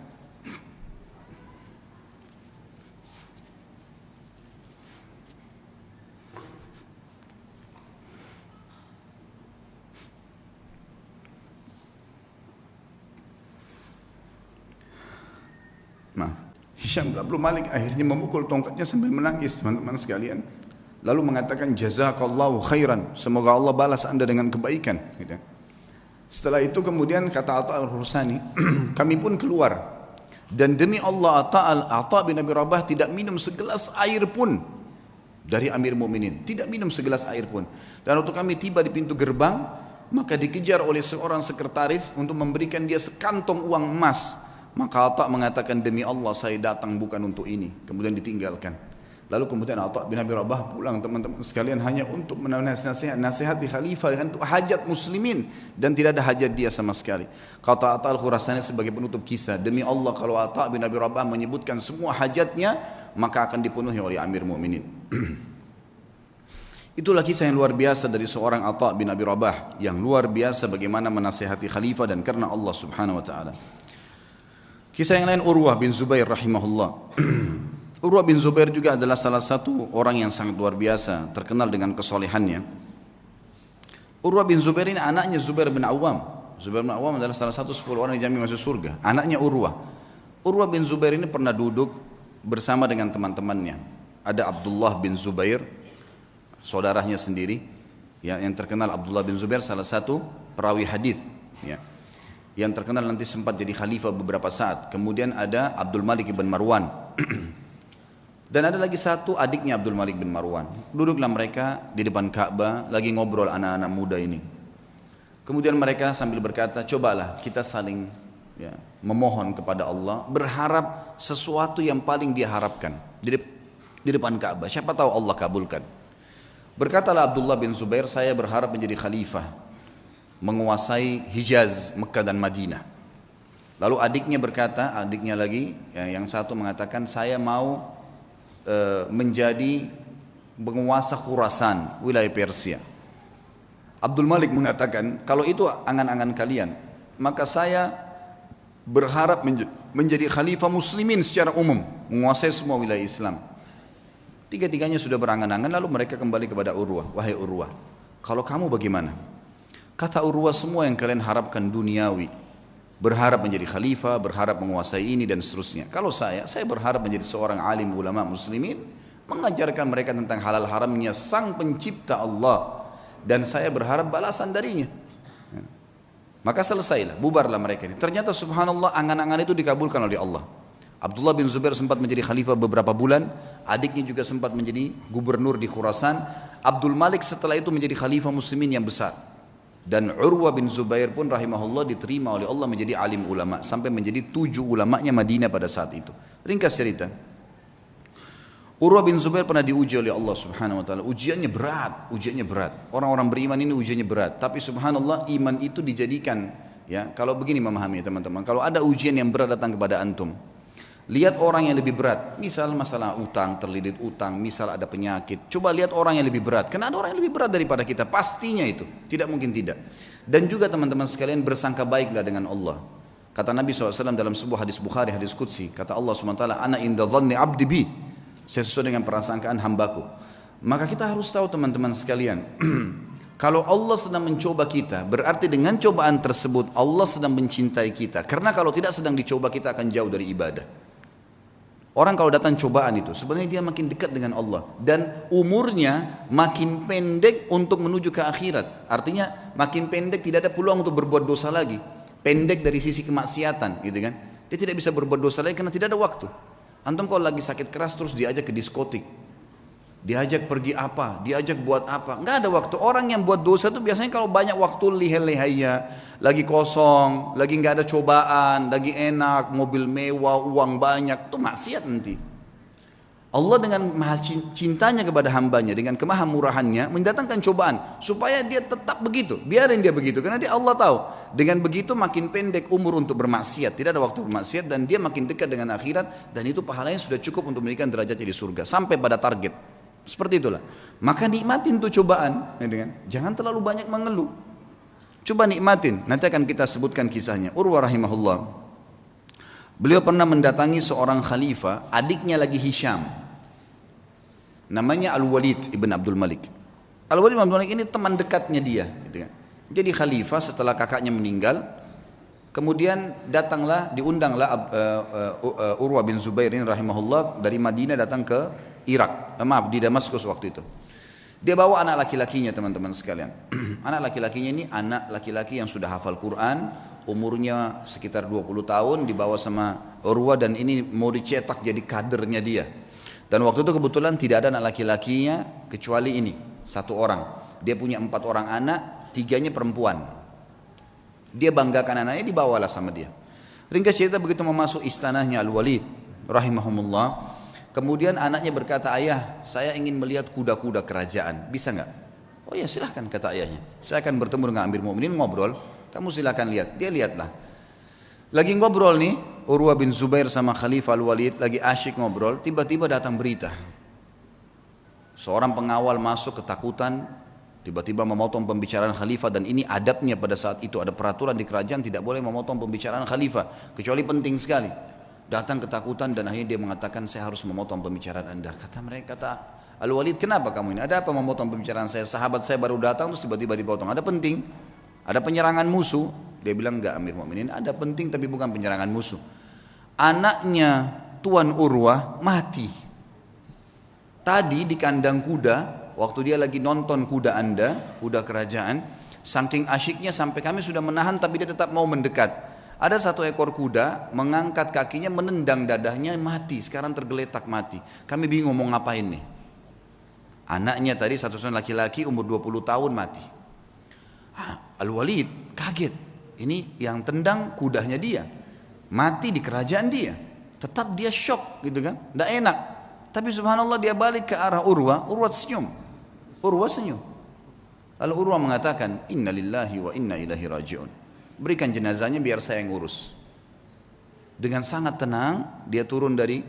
Nah, Hisham bin Malik akhirnya memukul tongkatnya sambil menangis, teman-teman sekalian. Lalu mengatakan, "Jazakallahu khairan," semoga Allah balas anda dengan kebaikan. Gitu. Setelah itu kemudian kata Atha Al-Khurasani, "Kami pun keluar. Dan demi Allah Atha bin Abi Rabah tidak minum segelas air pun dari Amir Mu'minin. Tidak minum segelas air pun. Dan waktu kami tiba di pintu gerbang, maka dikejar oleh seorang sekretaris untuk memberikan dia sekantong uang emas. Maka Atha mengatakan, "Demi Allah saya datang bukan untuk ini." Kemudian ditinggalkan. Lalu kemudian Atha bin Abi Rabah pulang, teman-teman sekalian, hanya untuk nasihat di khalifah untuk hajat muslimin, dan tidak ada hajat dia sama sekali. Kata Atha Al-Khurasani sebagai penutup kisah, "Demi Allah kalau Atha bin Abi Rabah menyebutkan semua hajatnya, maka akan dipenuhi oleh Amir Mu'minin." Itulah kisah yang luar biasa dari seorang Atha bin Abi Rabah, yang luar biasa bagaimana menasihati khalifah dan karena Allah Subhanahu wa taala. Kisah yang lain Urwah bin Zubair rahimahullah. Urwah bin Zubair juga adalah salah satu orang yang sangat luar biasa, terkenal dengan kesolehannya. Urwah bin Zubair ini anaknya Zubair bin Awam. Zubair bin Awam adalah salah satu 10 orang yang dijamin masuk surga. Anaknya Urwah. Urwah bin Zubair ini pernah duduk bersama dengan teman-temannya. Ada Abdullah bin Zubair, saudaranya sendiri, ya, yang terkenal. Abdullah bin Zubair salah satu perawi hadis, ya, yang terkenal nanti sempat jadi khalifah beberapa saat. Kemudian ada Abdul Malik bin Marwan. Dan ada lagi satu adiknya Abdul Malik bin Marwan. Duduklah mereka di depan Ka'bah lagi ngobrol anak-anak muda ini. Kemudian mereka sambil berkata, cobalah kita saling, ya, memohon kepada Allah, berharap sesuatu yang paling dia harapkan di depan Ka'bah. Siapa tahu Allah kabulkan. Berkatalah Abdullah bin Zubair, saya berharap menjadi khalifah, menguasai Hijaz, Mekah dan Madinah. Lalu adiknya berkata, adiknya lagi, ya, yang satu mengatakan, saya mau menjadi penguasa Khurasan, wilayah Persia. Abdul Malik mengatakan, kalau itu angan-angan kalian, maka saya berharap menjadi khalifah muslimin secara umum, menguasai semua wilayah Islam. Tiga-tiganya sudah berangan-angan, lalu mereka kembali kepada Urwah. Wahai Urwah, kalau kamu bagaimana? Kata Urwah, semua yang kalian harapkan duniawi, berharap menjadi khalifah, berharap menguasai ini dan seterusnya. Kalau saya berharap menjadi seorang alim ulama muslimin, mengajarkan mereka tentang halal haramnya sang pencipta Allah, dan saya berharap balasan darinya. Maka selesailah, bubarlah mereka ini. Ternyata subhanallah, angan-angan itu dikabulkan oleh Allah. Abdullah bin Zubair sempat menjadi khalifah beberapa bulan, adiknya juga sempat menjadi gubernur di Khurasan. Abdul Malik setelah itu menjadi khalifah muslimin yang besar. Dan Urwah bin Zubair pun rahimahullah diterima oleh Allah menjadi alim ulama, sampai menjadi 7 ulamanya Madinah pada saat itu. Ringkas cerita, Urwah bin Zubair pernah diuji oleh Allah subhanahu wa ta'ala. Ujiannya berat. Orang-orang beriman ini ujiannya berat. Tapi subhanallah, iman itu dijadikan, ya, kalau begini memahami teman-teman, kalau ada ujian yang berat datang kepada antum, lihat orang yang lebih berat, misal masalah utang, terlilit utang, misal ada penyakit. Coba lihat orang yang lebih berat, karena ada orang yang lebih berat daripada kita, pastinya itu, tidak mungkin tidak. Dan juga teman-teman sekalian, bersangka baiklah dengan Allah. Kata Nabi SAW dalam sebuah hadis Bukhari, hadis Qudsi, kata Allah SWT, Ana inda dhanni abdi bi, saya sesuai dengan prasangkaan hambaku. Maka kita harus tahu teman-teman sekalian, kalau Allah sedang mencoba kita, berarti dengan cobaan tersebut Allah sedang mencintai kita. Karena kalau tidak sedang dicoba, kita akan jauh dari ibadah. Orang kalau datang cobaan itu, sebenarnya dia makin dekat dengan Allah. Dan umurnya makin pendek untuk menuju ke akhirat. Artinya makin pendek, tidak ada peluang untuk berbuat dosa lagi. Pendek dari sisi kemaksiatan, gitu kan. Dia tidak bisa berbuat dosa lagi karena tidak ada waktu. Antum kalau lagi sakit keras terus diajak ke diskotik, diajak pergi apa, diajak buat apa, nggak ada waktu. Orang yang buat dosa itu biasanya kalau banyak waktu lihai-lihainya, lagi kosong, lagi nggak ada cobaan, lagi enak, mobil mewah, uang banyak, itu maksiat nanti. Allah dengan maha cintanya kepada hambanya, dengan kemahamurahannya mendatangkan cobaan supaya dia tetap begitu. Biarin dia begitu, karena dia Allah tahu dengan begitu makin pendek umur untuk bermaksiat, tidak ada waktu bermaksiat, dan dia makin dekat dengan akhirat, dan itu pahalanya sudah cukup untuk memberikan derajatnya di surga sampai pada target. Seperti itulah. Maka nikmatin tuh cobaan, jangan terlalu banyak mengeluh. Coba nikmatin. Nanti akan kita sebutkan kisahnya. Urwah rahimahullah, beliau pernah mendatangi seorang khalifah, adiknya lagi Hisham, namanya Al-Walid ibn Abdul Malik. Al-Walid ibn Abdul Malik ini teman dekatnya dia, Jadi khalifah setelah kakaknya meninggal. Kemudian diundanglah Urwah bin Zubair ini rahimahullah dari Madinah datang ke Irak, di Damaskus waktu itu. Dia bawa anak laki-lakinya teman-teman sekalian. Anak laki-lakinya ini anak laki-laki yang sudah hafal Quran, umurnya sekitar 20 tahun, dibawa sama Urwah, dan ini mau dicetak jadi kadernya dia. Dan waktu itu kebetulan tidak ada anak laki-lakinya kecuali ini, 1 orang. Dia punya 4 orang anak, 3-nya perempuan. Dia banggakan anaknya, dibawalah sama dia. Ringkas cerita, begitu memasuk istanahnya Al-Walid rahimahumullah, kemudian anaknya berkata, ayah, saya ingin melihat kuda-kuda kerajaan, bisa nggak? Oh ya silahkan, kata ayahnya. Saya akan bertemu dengan Amir Mu'minin, ngobrol, kamu silahkan lihat. Dia lihatlah. Lagi ngobrol nih, Urwah bin Zubair sama Khalifah Al-Walid lagi asyik ngobrol, tiba-tiba datang berita. Seorang pengawal masuk ketakutan, tiba-tiba memotong pembicaraan Khalifah, dan ini adabnya pada saat itu, ada peraturan di kerajaan tidak boleh memotong pembicaraan Khalifah, kecuali penting sekali. datang ketakutan dan akhirnya dia mengatakan saya harus memotong pembicaraan Anda. Kata mereka, kata Al-Walid, kenapa kamu ini? Ada apa memotong pembicaraan saya? Sahabat saya baru datang terus tiba-tiba dipotong. Ada penting? Ada penyerangan musuh? Dia bilang enggak Amir Mukminin, ada penting tapi bukan penyerangan musuh. Anaknya Tuan Urwah mati. Tadi di kandang kuda, waktu dia lagi nonton kuda Anda, kuda kerajaan, saking asyiknya sampai kami sudah menahan tapi dia tetap mau mendekat. Ada satu ekor kuda mengangkat kakinya, menendang dadahnya, mati. Sekarang tergeletak mati. Kami bingung mau ngapain nih. Anaknya tadi satu orang laki-laki umur 20 tahun mati. Al-Walid kaget. Ini yang tendang kudanya dia. Mati di kerajaan dia. Tetap dia shock gitu kan. Tidak enak. Tapi subhanallah dia balik ke arah Urwah. Urwah senyum. Urwah senyum. Lalu Urwah mengatakan, Inna lillahi wa inna ilahi raji'un. Berikan jenazahnya biar saya yang urus. Dengan sangat tenang dia turun dari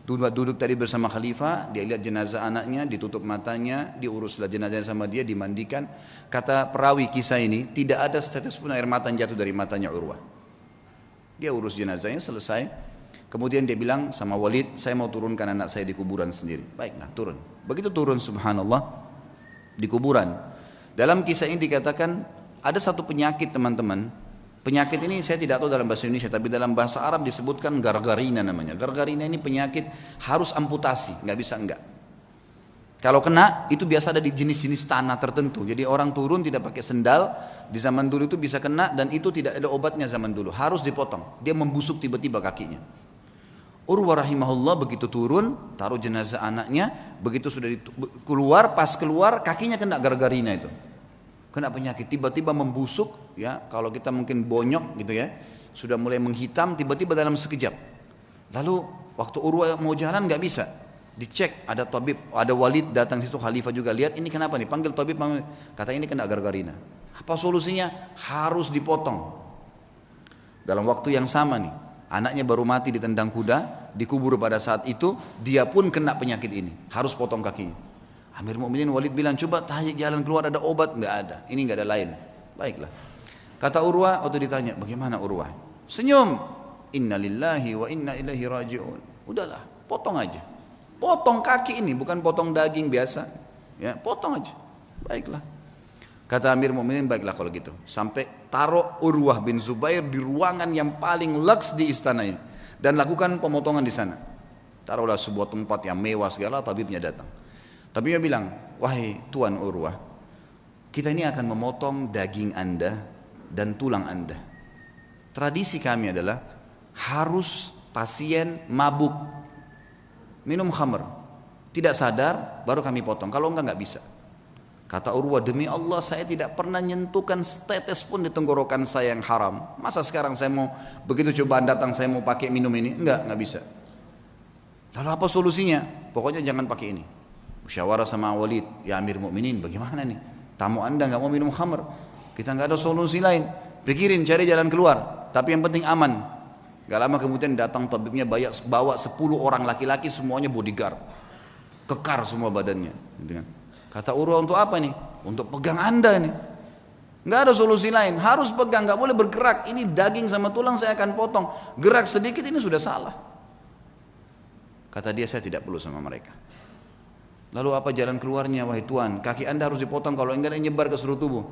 duduk tadi bersama khalifah, dia lihat jenazah anaknya, ditutup matanya, diuruslah jenazahnya sama dia, dimandikan. Kata perawi kisah ini, tidak ada setetes pun air mata yang jatuh dari matanya Urwah. Dia urus jenazahnya selesai. Kemudian dia bilang sama Walid, saya mau turunkan anak saya di kuburan sendiri. Baiklah, turun. Begitu turun subhanallah di kuburan. Dalam kisah ini dikatakan ada satu penyakit teman-teman. Penyakit ini saya tidak tahu dalam bahasa Indonesia, tapi dalam bahasa Arab disebutkan gargarina namanya. Gargarina ini penyakit harus amputasi, nggak bisa enggak. Kalau kena itu biasa ada di jenis-jenis tanah tertentu. Jadi orang turun tidak pakai sendal di zaman dulu itu bisa kena dan itu tidak ada obatnya zaman dulu. Harus dipotong. Dia membusuk tiba-tiba kakinya. Urwah rahimahullah begitu turun, taruh jenazah anaknya, begitu sudah keluar, pas keluar kakinya kena gargarina itu. Kena penyakit, tiba-tiba membusuk, ya kalau kita mungkin bonyok gitu ya, sudah mulai menghitam, tiba-tiba dalam sekejap. Lalu waktu Urwah mau jalan nggak bisa, dicek ada tabib, ada Walid datang situ, khalifah juga lihat ini kenapa nih, panggil tabib, kata ini kena gargarina. Apa solusinya? Harus dipotong. Dalam waktu yang sama nih, anaknya baru mati ditendang kuda, dikubur pada saat itu, dia pun kena penyakit ini, harus potong kakinya. Amir Mukminin Walid bilang, coba tanya jalan keluar ada obat? Enggak ada, ini enggak ada lain. Baiklah. Kata Urwah waktu ditanya, bagaimana Urwah? Senyum. Inna lillahi wa inna ilaihi raji'un. Udahlah, potong aja. Potong kaki ini, bukan potong daging biasa. Ya, potong aja. Baiklah. Kata Amir Mukminin, baiklah kalau gitu. Sampai taruh Urwah bin Zubair di ruangan yang paling luks di istana ini dan lakukan pemotongan di sana. Taruhlah sebuah tempat yang mewah segala, tabibnya datang. Tapi dia bilang, wahai Tuan Urwah, kita ini akan memotong daging Anda dan tulang Anda. Tradisi kami adalah harus pasien mabuk, minum khamr, tidak sadar, baru kami potong. Kalau enggak bisa. Kata Urwah, demi Allah saya tidak pernah nyentuhkan setetes pun di tenggorokan saya yang haram. Masa sekarang saya mau, begitu cobaan datang saya mau pakai minum ini? Enggak bisa. Lalu apa solusinya? Pokoknya jangan pakai ini. Musyawarah sama Walid, ya Amir Mukminin, bagaimana nih? Tamu Anda nggak mau minum khamr, kita nggak ada solusi lain. Pikirin cari jalan keluar, tapi yang penting aman. Gak lama kemudian datang tabibnya bawa 10 orang laki-laki semuanya bodyguard, kekar semua badannya. Kata Urwah, untuk apa nih? Untuk pegang Anda nih. Nggak ada solusi lain, harus pegang, nggak boleh bergerak. Ini daging sama tulang saya akan potong. Gerak sedikit ini sudah salah. Kata dia, saya tidak perlu sama mereka. Lalu apa jalan keluarnya wahai Tuan? Kaki Anda harus dipotong, kalau enggak nyebar ke seluruh tubuh.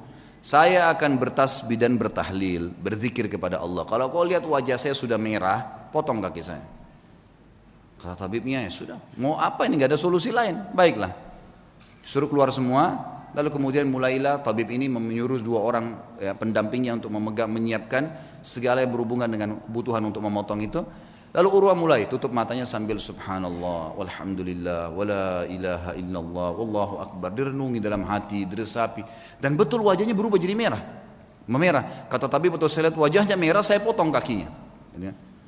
Saya akan bertasbih dan bertahlil, berzikir kepada Allah. Kalau kau lihat wajah saya sudah merah, potong kaki saya. Kata tabibnya, ya sudah. Mau apa ini? Enggak ada solusi lain. Baiklah. Suruh keluar semua. Lalu kemudian mulailah tabib ini menyuruh 2 orang ya, pendampingnya untuk menyiapkan segala yang berhubungan dengan kebutuhan untuk memotong itu. Lalu Urwah mulai tutup matanya sambil subhanallah walhamdulillah wala ilaha illallah wallahu akbar, direnungi dalam hati, diresapi, dan betul wajahnya berubah jadi merah, memerah. Kata tabib, betul saya lihat wajahnya merah, saya potong kakinya.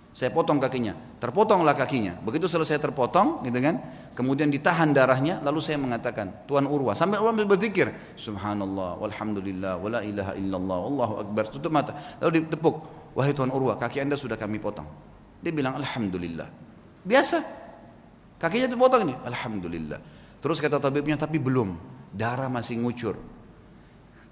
Saya potong kakinya, terpotonglah kakinya. Begitu selesai terpotong, gitu kan? Kemudian ditahan darahnya, lalu saya mengatakan, Tuan Urwah, sambil Urwah berzikir, subhanallah walhamdulillah wala ilaha illallah wallahu akbar, tutup mata, lalu ditepuk, wahai Tuan Urwah, kaki Anda sudah kami potong. Dia bilang alhamdulillah. Biasa. Kakinya terpotong nih, alhamdulillah. Terus kata tabibnya, tapi belum, darah masih ngucur.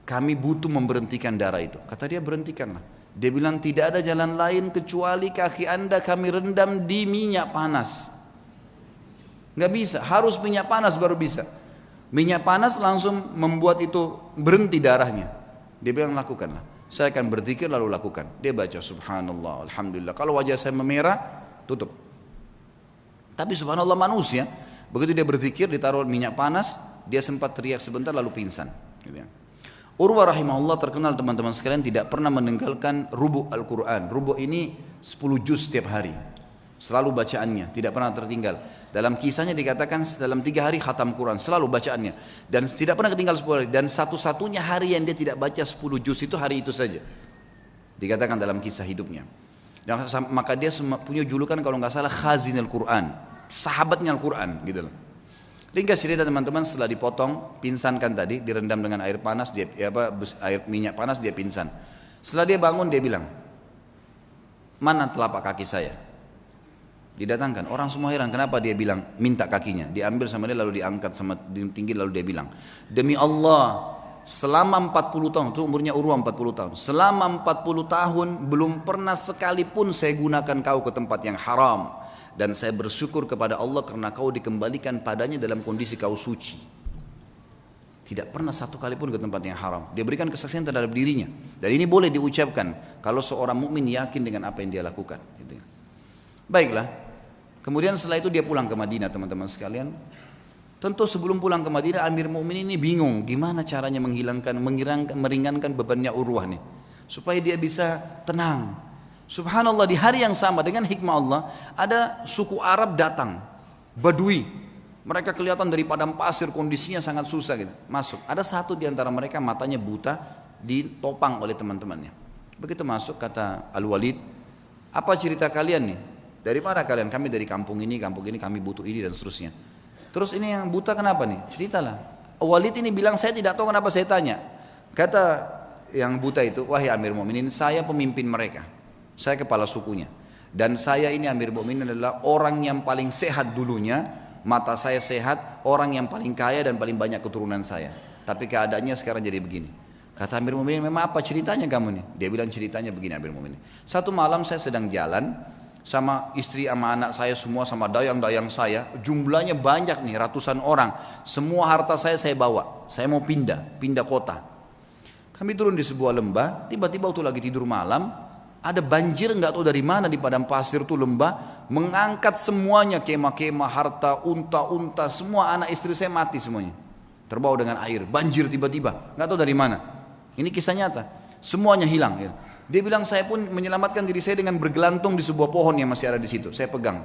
Kami butuh memberhentikan darah itu. Kata dia, berhentikanlah. Dia bilang tidak ada jalan lain kecuali kaki anda kami rendam di minyak panas. Nggak bisa, harus minyak panas baru bisa. Minyak panas langsung membuat itu berhenti darahnya. Dia bilang lakukanlah. Saya akan berzikir lalu lakukan. Dia baca subhanallah, alhamdulillah. Kalau wajah saya memerah, tutup. Tapi subhanallah manusia, begitu dia berzikir ditaruh minyak panas, dia sempat teriak sebentar lalu pingsan. Gitu ya. Urwah rahimahullah terkenal teman-teman sekalian tidak pernah meninggalkan rubu' Al-Quran. Rubu' ini 10 juz setiap hari. Selalu bacaannya, tidak pernah tertinggal. Dalam kisahnya dikatakan dalam 3 hari khatam Quran, selalu bacaannya. Dan tidak pernah ketinggal 10 hari. Dan satu-satunya hari yang dia tidak baca 10 juz itu hari itu saja. Dikatakan dalam kisah hidupnya. Dan maka dia punya julukan kalau nggak salah khazin Al-Quran. Sahabatnya Al-Quran gitu loh. Ringkas cerita teman-teman, setelah dipotong, pinsankan tadi, direndam dengan air panas, air minyak panas dia pingsan. Setelah dia bangun dia bilang, mana telapak kaki saya? Didatangkan, orang semua heran kenapa dia bilang minta kakinya, diambil sama dia lalu diangkat sama tinggi lalu dia bilang, demi Allah selama 40 tahun, itu umurnya Urwah 40 tahun, selama 40 tahun belum pernah sekalipun saya gunakan kau ke tempat yang haram, dan saya bersyukur kepada Allah karena kau dikembalikan padanya dalam kondisi kau suci. Tidak pernah satu kali pun ke tempat yang haram. Dia berikan kesaksian terhadap dirinya, dan ini boleh diucapkan kalau seorang mukmin yakin dengan apa yang dia lakukan. Baiklah, kemudian setelah itu dia pulang ke Madinah teman-teman sekalian. Tentu sebelum pulang ke Madinah Amir Mu'minin ini bingung gimana caranya meringankan bebannya Urwah nih, supaya dia bisa tenang. Subhanallah, di hari yang sama dengan hikmah Allah ada suku Arab datang, Badui. Mereka kelihatan dari padang pasir, kondisinya sangat susah gitu. Masuk, ada satu di antara mereka matanya buta, ditopang oleh teman-temannya. Begitu masuk kata Al-Walid, apa cerita kalian nih? Dari mana kalian? Kami dari kampung ini kami butuh ini dan seterusnya. Terus ini yang buta kenapa nih? Ceritalah. Walid ini bilang saya tidak tahu kenapa saya tanya. Kata yang buta itu, wahai Amir Mu'minin, saya pemimpin mereka. Saya kepala sukunya. Dan saya ini Amir Mu'minin adalah orang yang paling sehat dulunya. Mata saya sehat, orang yang paling kaya dan paling banyak keturunan saya. Tapi keadaannya sekarang jadi begini. Kata Amir Mu'minin, memang apa ceritanya kamu nih? Dia bilang ceritanya begini Amir Mu'minin. Satu malam saya sedang jalan sama istri sama anak saya semua sama dayang-dayang saya, jumlahnya banyak nih, ratusan orang, semua harta saya bawa, saya mau pindah kota. Kami turun di sebuah lembah, tiba-tiba waktu lagi tidur malam, ada banjir nggak tahu dari mana di padang pasir tuh lembah, mengangkat semuanya, kemah-kemah, harta, unta-unta, semua anak istri saya mati semuanya, terbawa dengan air, banjir tiba-tiba, nggak tahu dari mana. Ini kisah nyata, semuanya hilang. Ya. Dia bilang saya pun menyelamatkan diri saya dengan bergelantung di sebuah pohon yang masih ada di situ. Saya pegang.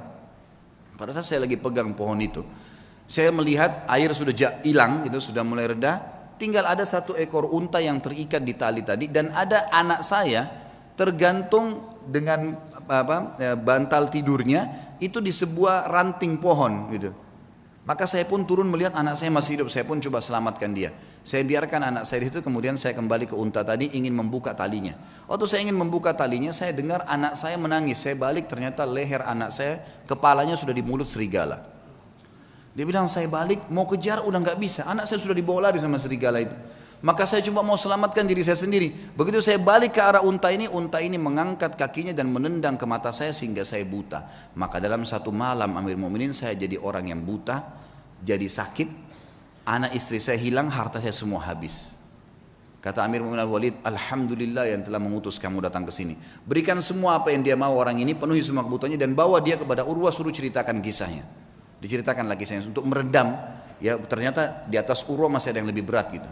Pada saat saya lagi pegang pohon itu, saya melihat air sudah hilang, gitu, sudah mulai reda. Tinggal ada satu ekor unta yang terikat di tali tadi, dan ada anak saya tergantung dengan bantal tidurnya itu di sebuah ranting pohon, gitu. Maka saya pun turun melihat anak saya masih hidup. Saya pun coba selamatkan dia. Saya biarkan anak saya itu, kemudian saya kembali ke unta tadi ingin membuka talinya. Waktu saya ingin membuka talinya, saya dengar anak saya menangis. Saya balik, ternyata leher anak saya, kepalanya sudah di mulut serigala. Dia bilang saya balik mau kejar udah nggak bisa, anak saya sudah dibawa lari sama serigala itu. Maka saya coba mau selamatkan diri saya sendiri. Begitu saya balik ke arah unta ini mengangkat kakinya dan menendang ke mata saya sehingga saya buta. Maka dalam satu malam Amir Mu'minin saya jadi orang yang buta, jadi sakit. Anak istri saya hilang, harta saya semua habis. Kata Amir Mu'minin Al-Walid, alhamdulillah yang telah mengutus kamu datang ke sini. Berikan semua apa yang dia mau orang ini, penuhi semua kebutuhannya dan bawa dia kepada Urwah, suruh ceritakan kisahnya. Diceritakan lagi kisahnya untuk meredam. Ya ternyata di atas Urwah masih ada yang lebih berat gitu.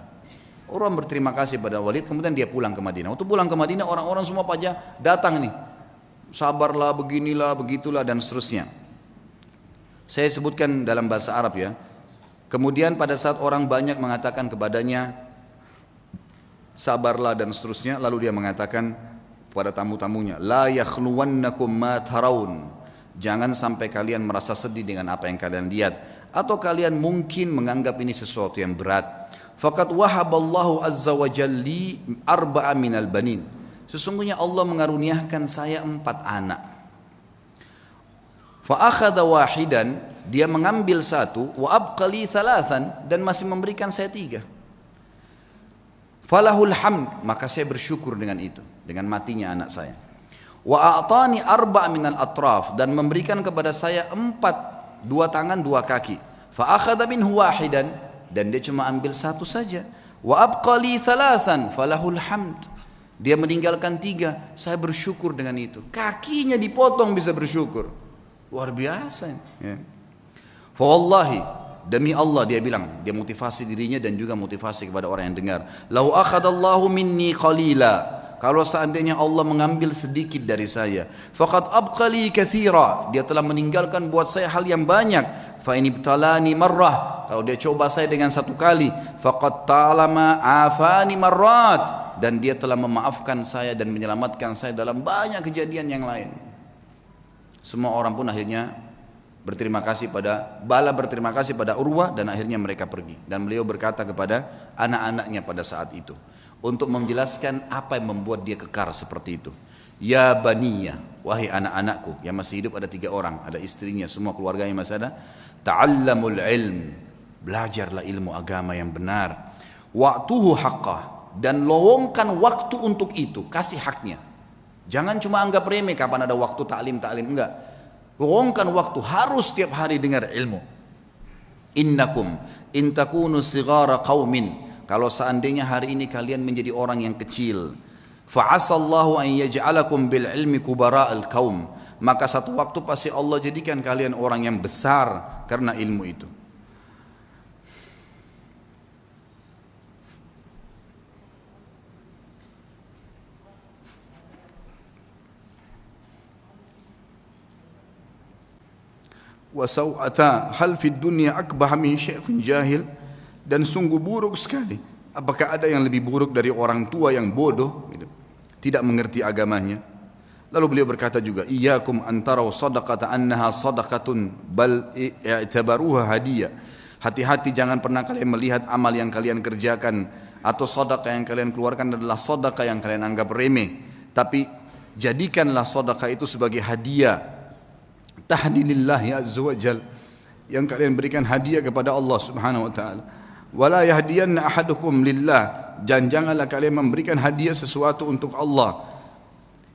Urwah berterima kasih pada Walid, kemudian dia pulang ke Madinah. Waktu pulang ke Madinah orang-orang semua pada datang nih. Sabarlah, beginilah, begitulah dan seterusnya. Saya sebutkan dalam bahasa Arab ya. Kemudian pada saat orang banyak mengatakan kepadanya sabarlah dan seterusnya, lalu dia mengatakan kepada tamu-tamunya, la yakhluwannakum ma tarawun. Jangan sampai kalian merasa sedih dengan apa yang kalian lihat, atau kalian mungkin menganggap ini sesuatu yang berat. Faqad wahaballahu azza wa jalli arba'a minal banin. Sesungguhnya Allah mengaruniakan saya 4 anak. Fa akhadha wahidan, dia mengambil 1, wa abqali 3 dan masih memberikan saya 3. Falahul hamd, maka saya bersyukur dengan itu. dengan matinya anak saya. Wa a'tani arba' minal atraf, dan memberikan kepada saya 4, 2 tangan 2 kaki. Fa akhadha minhu wahidan, dan dia cuma ambil 1 saja. Wa abqali 3 falahul hamd, dia meninggalkan 3, saya bersyukur dengan itu. Kakinya dipotong bisa bersyukur, luar biasa ya. Fa wallahi, demi Allah, dia bilang, dia motivasi dirinya dan juga motivasi kepada orang yang dengar. Lau akhadallahu minni qalila, kalau seandainya Allah mengambil sedikit dari saya, faqad abqali katsira, dia telah meninggalkan buat saya hal yang banyak. Fa in ibtalani marrah, kalau dia coba saya dengan 1 kali, faqad talama afani marrat, dan dia telah memaafkan saya dan menyelamatkan saya dalam banyak kejadian yang lain. Semua orang pun akhirnya berterima kasih pada Urwah, dan akhirnya mereka pergi. Dan beliau berkata kepada anak-anaknya pada saat itu untuk menjelaskan apa yang membuat dia kekar seperti itu. Ya baniya, wahai anak-anakku, yang masih hidup ada 3 orang, ada istrinya, semua keluarganya masih ada. Ta'allamul ilm, belajarlah ilmu agama yang benar. Wa'tuhu haqqah, dan lowongkan waktu untuk itu, kasih haknya. Jangan cuma anggap remeh kapan ada waktu taklim, enggak. Lowongkan waktu, harus setiap hari dengar ilmu. Innakum in takunu sighara qaumin, kalau seandainya hari ini kalian menjadi orang yang kecil, fa'asallahu an yaj'alakum bil ilmi kubara'al qaum, maka satu waktu pasti Allah jadikan kalian orang yang besar karena ilmu itu. Wa saw'ata hal fid dunya akbah min syaikhin jahil, dan sungguh buruk sekali, apakah ada yang lebih buruk dari orang tua yang bodoh gitu, tidak mengerti agamanya. Lalu beliau berkata juga, iyyakum antarau sadaqata annaha sadaqatun bal i'tabaruha hadiyah, hati-hati jangan pernah kalian melihat amal yang kalian kerjakan atau sedekah yang kalian keluarkan adalah sedekah yang kalian anggap remeh, tapi jadikanlah sedekah itu sebagai hadiah, tahdilillahi azza wajal, yang kalian berikan hadiah kepada Allah subhanahu wa ta'ala. Wala yahdiyanna ahadukum lillah, dan janganlah kalian memberikan hadiah sesuatu untuk Allah.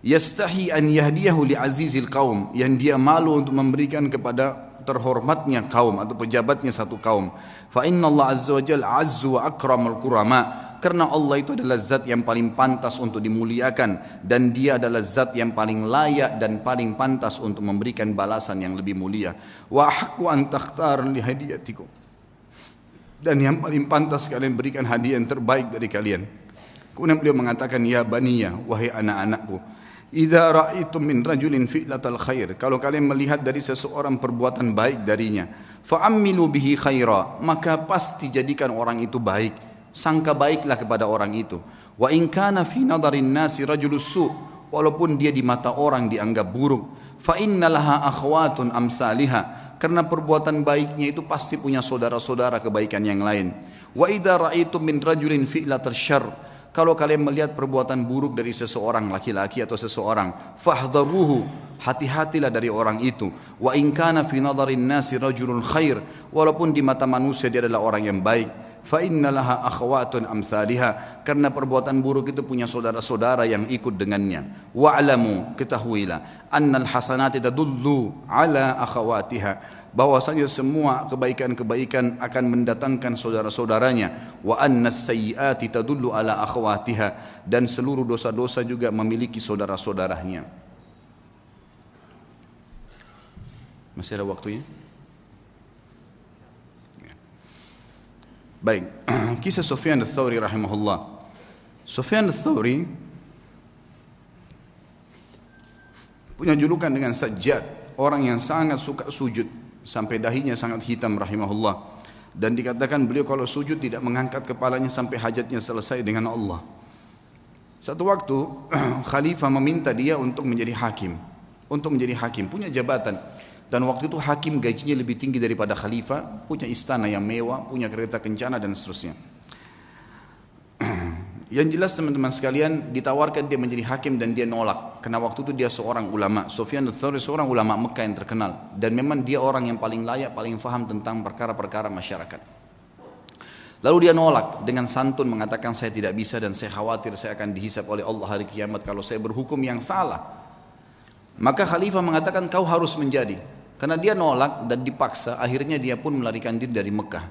Yastahi an yahdiyahu li azizil qaum, yang dia malu untuk memberikan kepada terhormatnya kaum atau pejabatnya satu kaum. Fa inna Allah azza wa jalla azzu wa akramul kurama, karena Allah itu adalah zat yang paling pantas untuk dimuliakan, dan dia adalah zat yang paling layak dan paling pantas untuk memberikan balasan yang lebih mulia. Wa haqqu an takhtar li hadiyatikum, dan yang paling pantas kalian berikan hadiah yang terbaik dari kalian. Kemudian beliau mengatakan, ya baniya, wahai anak-anakku, idza ra'aitum min rajulin fi'latal khair, kalau kalian melihat dari seseorang perbuatan baik darinya, fa'ammilu bihi khaira, maka pasti jadikan orang itu baik, sangka baiklah kepada orang itu. Wa in kana fi nadarin nasi rajulus su', walaupun dia di mata orang dianggap buruk, fa innalaha akhwatun amsalihah, karena perbuatan baiknya itu pasti punya saudara-saudara kebaikan yang lain. Wa idza ra'aitum min rajulin fi'latal syarr, kalau kalian melihat perbuatan buruk dari seseorang, laki-laki atau seseorang, fahdharuhu, hati-hatilah dari orang itu. Wa in kana fi nadharin nasi rajulun khair, walaupun di mata manusia dia adalah orang yang baik. Fa innalaha akhwatun amsalihah, karena perbuatan buruk itu punya saudara-saudara yang ikut dengannya. Wa'lamu, ketahuilah, annal hasanati tadullu ala akhawatiha, bahwasanya semua kebaikan-kebaikan akan mendatangkan saudara-saudaranya. Wa annas sayyiati tadullu ala akhawatiha, dan seluruh dosa-dosa juga memiliki saudara-saudaranya. Masih ada waktunya? Baik, kisah Sufyan ats-Tsauri rahimahullah. Sufyan ats-Tsauri punya julukan dengan Sajjad, orang yang sangat suka sujud, sampai dahinya sangat hitam rahimahullah. Dan dikatakan beliau kalau sujud tidak mengangkat kepalanya sampai hajatnya selesai dengan Allah. Satu waktu khalifah meminta dia untuk menjadi hakim, punya jabatan. Dan waktu itu hakim gajinya lebih tinggi daripada khalifah, punya istana yang mewah, punya kereta kencana dan seterusnya. Yang jelas teman-teman sekalian, ditawarkan dia menjadi hakim dan dia nolak, karena waktu itu dia seorang ulama. Sufyan ats-Tsauri seorang ulama Mekah yang terkenal, dan memang dia orang yang paling layak, paling faham tentang perkara-perkara masyarakat. Lalu dia nolak dengan santun mengatakan saya tidak bisa dan saya khawatir saya akan dihisab oleh Allah hari kiamat kalau saya berhukum yang salah. Maka khalifah mengatakan kau harus menjadi. Karena dia nolak dan dipaksa, akhirnya dia pun melarikan diri dari Mekah.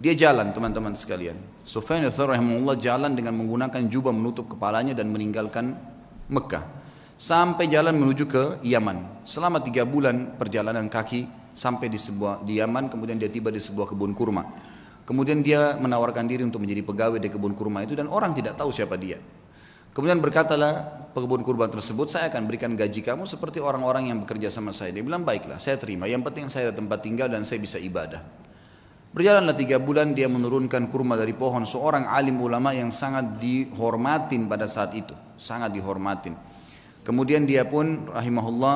Dia jalan teman-teman sekalian. Sufyan ats-Tsauri rahimahullah jalan dengan menggunakan jubah menutup kepalanya dan meninggalkan Mekah. Sampai jalan menuju ke Yaman. Selama 3 bulan perjalanan kaki sampai di Yaman, kemudian dia tiba di sebuah kebun kurma. Kemudian dia menawarkan diri untuk menjadi pegawai di kebun kurma itu dan orang tidak tahu siapa dia. Kemudian berkatalah pekebun kurma tersebut, saya akan berikan gaji kamu seperti orang-orang yang bekerja sama saya. Dia bilang baiklah, saya terima. Yang penting saya ada tempat tinggal dan saya bisa ibadah. Berjalanlah 3 bulan dia menurunkan kurma dari pohon. Seorang alim ulama yang sangat dihormatin pada saat itu, sangat dihormatin. Kemudian dia pun rahimahullah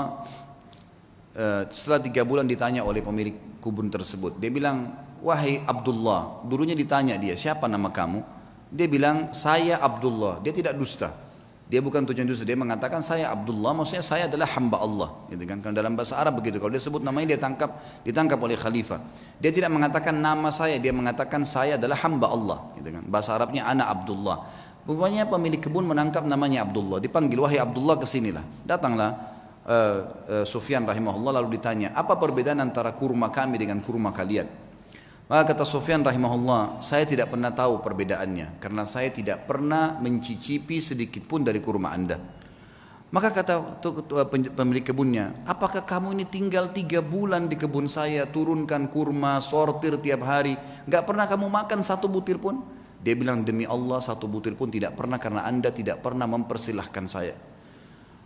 setelah 3 bulan ditanya oleh pemilik kebun tersebut. Dia bilang, wahai Abdullah, dulunya ditanya dia, siapa nama kamu? Dia bilang, saya Abdullah. Dia tidak dusta. Dia bukan tujuan dusta. Dia mengatakan saya Abdullah, maksudnya saya adalah hamba Allah. Gitu kan? Karena dalam bahasa Arab begitu. Kalau dia sebut namanya dia ditangkap oleh khalifah. Dia tidak mengatakan nama saya, dia mengatakan saya adalah hamba Allah. Gitu kan? Bahasa Arabnya ana Abdullah. Pokoknya pemilik kebun menangkap namanya Abdullah. Dipanggil, wahai Abdullah kesinilah. Datanglah Sufyan rahimahullah lalu ditanya, apa perbedaan antara kurma kami dengan kurma kalian? Maka kata Sufyan rahimahullah, saya tidak pernah tahu perbedaannya karena saya tidak pernah mencicipi sedikit pun dari kurma anda. Maka kata pemilik kebunnya, apakah kamu ini tinggal 3 bulan di kebun saya, turunkan kurma, sortir tiap hari, gak pernah kamu makan 1 butir pun? Dia bilang, demi Allah 1 butir pun tidak pernah karena anda tidak pernah mempersilahkan saya.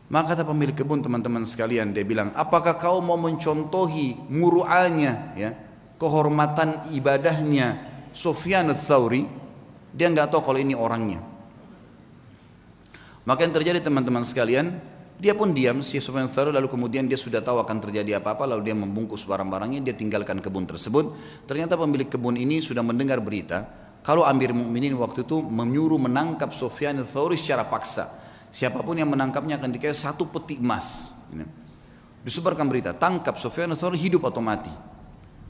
Maka kata pemilik kebun, teman-teman sekalian, dia bilang, apakah kau mau mencontohi muru'anya, ya, kehormatan ibadahnya Sufyan ats-Tsauri? Dia nggak tahu kalau ini orangnya. Maka yang terjadi teman-teman sekalian, dia pun diam si Sufyan ats-Tsauri, lalu kemudian dia sudah tahu akan terjadi apa-apa, lalu dia membungkus barang-barangnya, dia tinggalkan kebun tersebut. Ternyata pemilik kebun ini sudah mendengar berita kalau Amir Mukminin waktu itu menyuruh menangkap Sufyan ats-Tsauri secara paksa. Siapapun yang menangkapnya akan dikasih 1 peti emas. Disebarkan berita, tangkap Sufyan ats-Tsauri, hidup atau mati.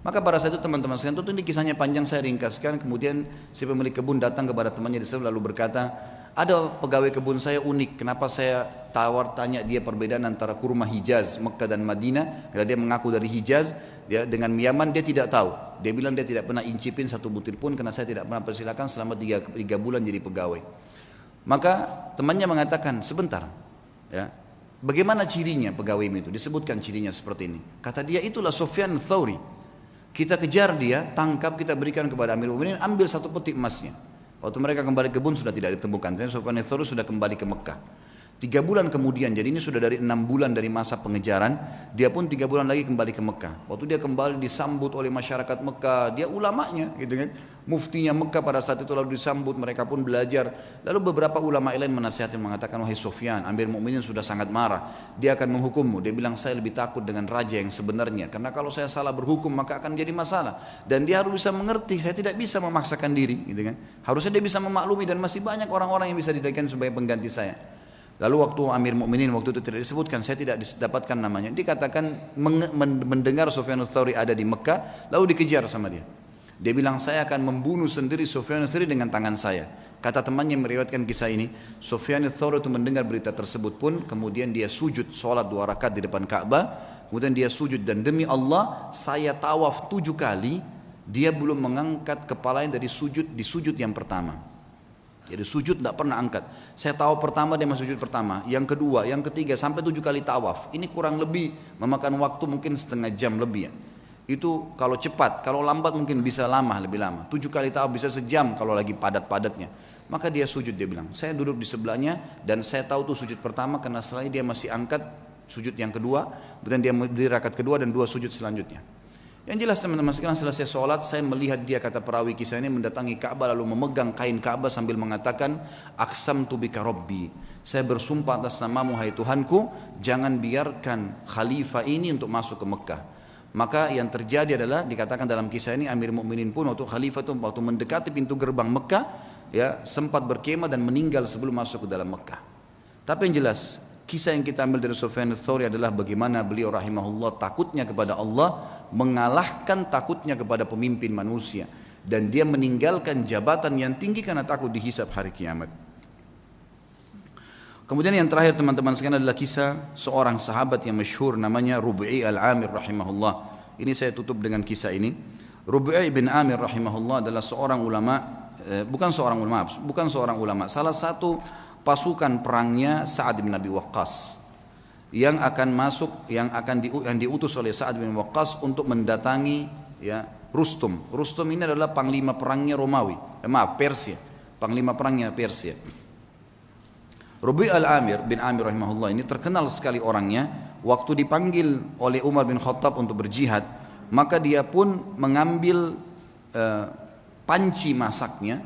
Maka pada saat itu teman-teman sekalian, tentu ini kisahnya panjang, saya ringkaskan. Kemudian si pemilik kebun datang kepada temannya di sana lalu berkata, ada pegawai kebun saya unik, kenapa saya tanya dia perbedaan antara kurma Hijaz, Mekah dan Madinah. Karena dia mengaku dari Hijaz, ya, dengan Yaman dia tidak tahu. Dia bilang dia tidak pernah incipin 1 butir pun karena saya tidak pernah persilakan selama 3 bulan jadi pegawai. Maka temannya mengatakan, sebentar, ya, bagaimana cirinya pegawai itu? Disebutkan cirinya seperti ini. Kata dia, itulah Sufyan ats-Tsauri. Kita kejar dia, tangkap, kita berikan kepada Amir Mukminin, ambil 1 peti emasnya. Waktu mereka kembali ke kebun sudah tidak ditemukan. Jadi Sufyan ats-Tsauri sudah kembali ke Mekah. 3 bulan kemudian, jadi ini sudah dari 6 bulan dari masa pengejaran, dia pun 3 bulan lagi kembali ke Mekah. Waktu dia kembali disambut oleh masyarakat Mekah, dia ulamanya, gitu kan, muftinya Mekah pada saat itu, lalu disambut, mereka pun belajar. Lalu beberapa ulama lain menasihati mengatakan, wahai Sufyan, Amir Mukminin sudah sangat marah, dia akan menghukummu. Dia bilang, saya lebih takut dengan raja yang sebenarnya, karena kalau saya salah berhukum maka akan jadi masalah. Dan dia harus bisa mengerti, saya tidak bisa memaksakan diri, gitu kan. Harusnya dia bisa memaklumi dan masih banyak orang-orang yang bisa dijadikan sebagai pengganti saya. Lalu waktu Amir Mukminin waktu itu tidak disebutkan, saya tidak dapatkan namanya. Dikatakan mendengar Sufyan ats-Tsauri ada di Mekah, lalu dikejar sama dia. Dia bilang, saya akan membunuh sendiri Sufyan ats-Tsauri dengan tangan saya. Kata temannya yang meriwayatkan kisah ini, Sufyan ats-Tsauri itu mendengar berita tersebut pun, kemudian dia sujud sholat 2 rakaat di depan Ka'bah. Kemudian dia sujud, dan demi Allah saya tawaf 7 kali, dia belum mengangkat kepalanya dari sujud di sujud yang pertama. Jadi sujud tidak pernah angkat. Saya tahu pertama dia masuk sujud pertama, yang kedua, yang ketiga, sampai 7 kali tawaf. Ini kurang lebih memakan waktu mungkin setengah jam lebih, ya. Itu kalau cepat, kalau lambat mungkin bisa lama, lebih lama. 7 kali tawaf bisa sejam kalau lagi padat-padatnya. Maka dia sujud, dia bilang, saya duduk di sebelahnya dan saya tahu tuh sujud pertama karena setelah dia masih angkat sujud yang kedua, kemudian dia berdiri rakaat kedua dan 2 sujud selanjutnya. Yang jelas teman-teman sekalian, selesai sholat saya melihat dia, kata perawi kisah ini, mendatangi Ka'bah lalu memegang kain Ka'bah sambil mengatakan, aqsamtu bika rabbi, saya bersumpah atas namamu hai Tuhanku, jangan biarkan khalifah ini untuk masuk ke Mekah. Maka yang terjadi adalah dikatakan dalam kisah ini, Amir Mukminin pun waktu khalifah itu waktu mendekati pintu gerbang Mekah, ya, sempat berkemah dan meninggal sebelum masuk ke dalam Mekah. Tapi yang jelas kisah yang kita ambil dari Sufyan ats-Tsauri adalah bagaimana beliau rahimahullah takutnya kepada Allah mengalahkan takutnya kepada pemimpin manusia. dan dia meninggalkan jabatan yang tinggi karena takut dihisab hari kiamat. Kemudian yang terakhir teman-teman sekalian adalah kisah seorang sahabat yang masyhur namanya Rub'i al-Amir rahimahullah. Ini saya tutup dengan kisah ini. Rub'i bin Amir rahimahullah adalah seorang ulama, bukan seorang ulama, salah satu pasukan perangnya Sa'ad bin Abi Waqqas yang akan masuk, yang diutus oleh Sa'ad bin Waqqas untuk mendatangi ya Rustum. Rustum ini adalah panglima perangnya Romawi, Persia, panglima perangnya Persia. Rubi' al-Amir bin Amir rahimahullah ini terkenal sekali orangnya. Waktu dipanggil oleh Umar bin Khattab untuk berjihad, maka dia pun mengambil panci masaknya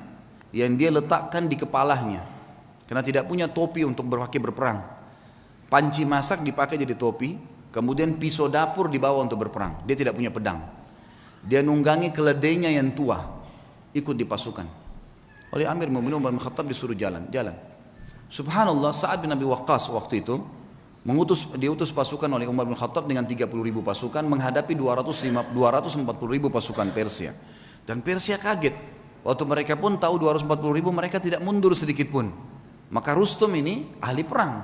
yang dia letakkan di kepalanya, karena tidak punya topi untuk berperang. Panci masak dipakai jadi topi, kemudian pisau dapur dibawa untuk berperang. Dia tidak punya pedang. Dia nunggangi keledainya yang tua, ikut di pasukan. Oleh Amir Mu'minin Umar bin Khattab disuruh jalan. Subhanallah, Sa'ad bin Abi Waqqas waktu itu diutus pasukan oleh Umar bin Khattab dengan 30.000 pasukan menghadapi 240.000 pasukan Persia. Dan Persia kaget. Waktu mereka pun tahu 240.000, mereka tidak mundur sedikit pun. Maka Rustum ini ahli perang.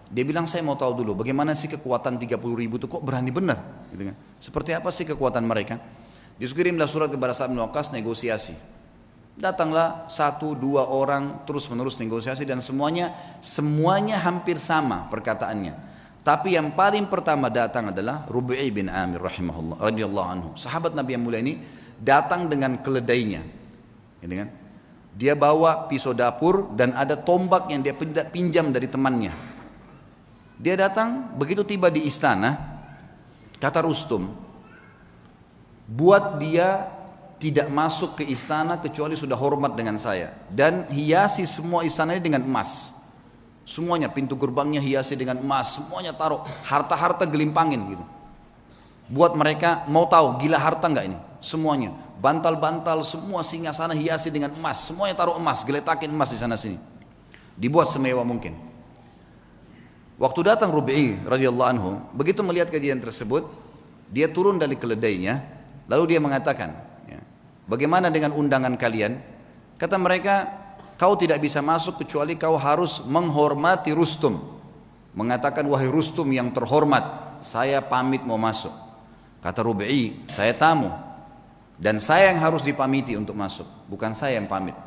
Dia bilang, saya mau tahu dulu bagaimana sih kekuatan 30.000 itu, kok berani benar? Gitu kan? Seperti apa sih kekuatan mereka? Dikirimlah surat kepada Sa'ad bin Waqqas negosiasi. Datanglah 1-2 orang terus menerus negosiasi dan semuanya hampir sama perkataannya. Tapi yang paling pertama datang adalah Rub'i bin Amir rahimahullah radhiyallahu anhu. Sahabat Nabi yang mulia ini datang dengan keledainya. Gitu kan? Dia bawa pisau dapur dan ada tombak yang dia pinjam dari temannya. Dia datang, begitu tiba di istana, kata Rustum, buat dia tidak masuk ke istana kecuali sudah hormat dengan saya, dan hiasi semua istana ini dengan emas. Semuanya, pintu gerbangnya hiasi dengan emas, semuanya taruh harta-harta gelimpangin gitu. Buat mereka mau tahu gila harta enggak ini? Semuanya, bantal-bantal semua singgasana hiasi dengan emas, semuanya taruh emas, geletakin emas di sana sini. Dibuat semewah mungkin. Waktu datang Rubi'i radhiyallahu anhu, begitu melihat kejadian tersebut, dia turun dari keledainya, lalu dia mengatakan, bagaimana dengan undangan kalian? Kata mereka, kau tidak bisa masuk kecuali kau harus menghormati Rustum. Mengatakan, wahai Rustum yang terhormat, saya pamit mau masuk. Kata Rubi'i, saya tamu dan saya yang harus dipamiti untuk masuk, bukan saya yang pamit.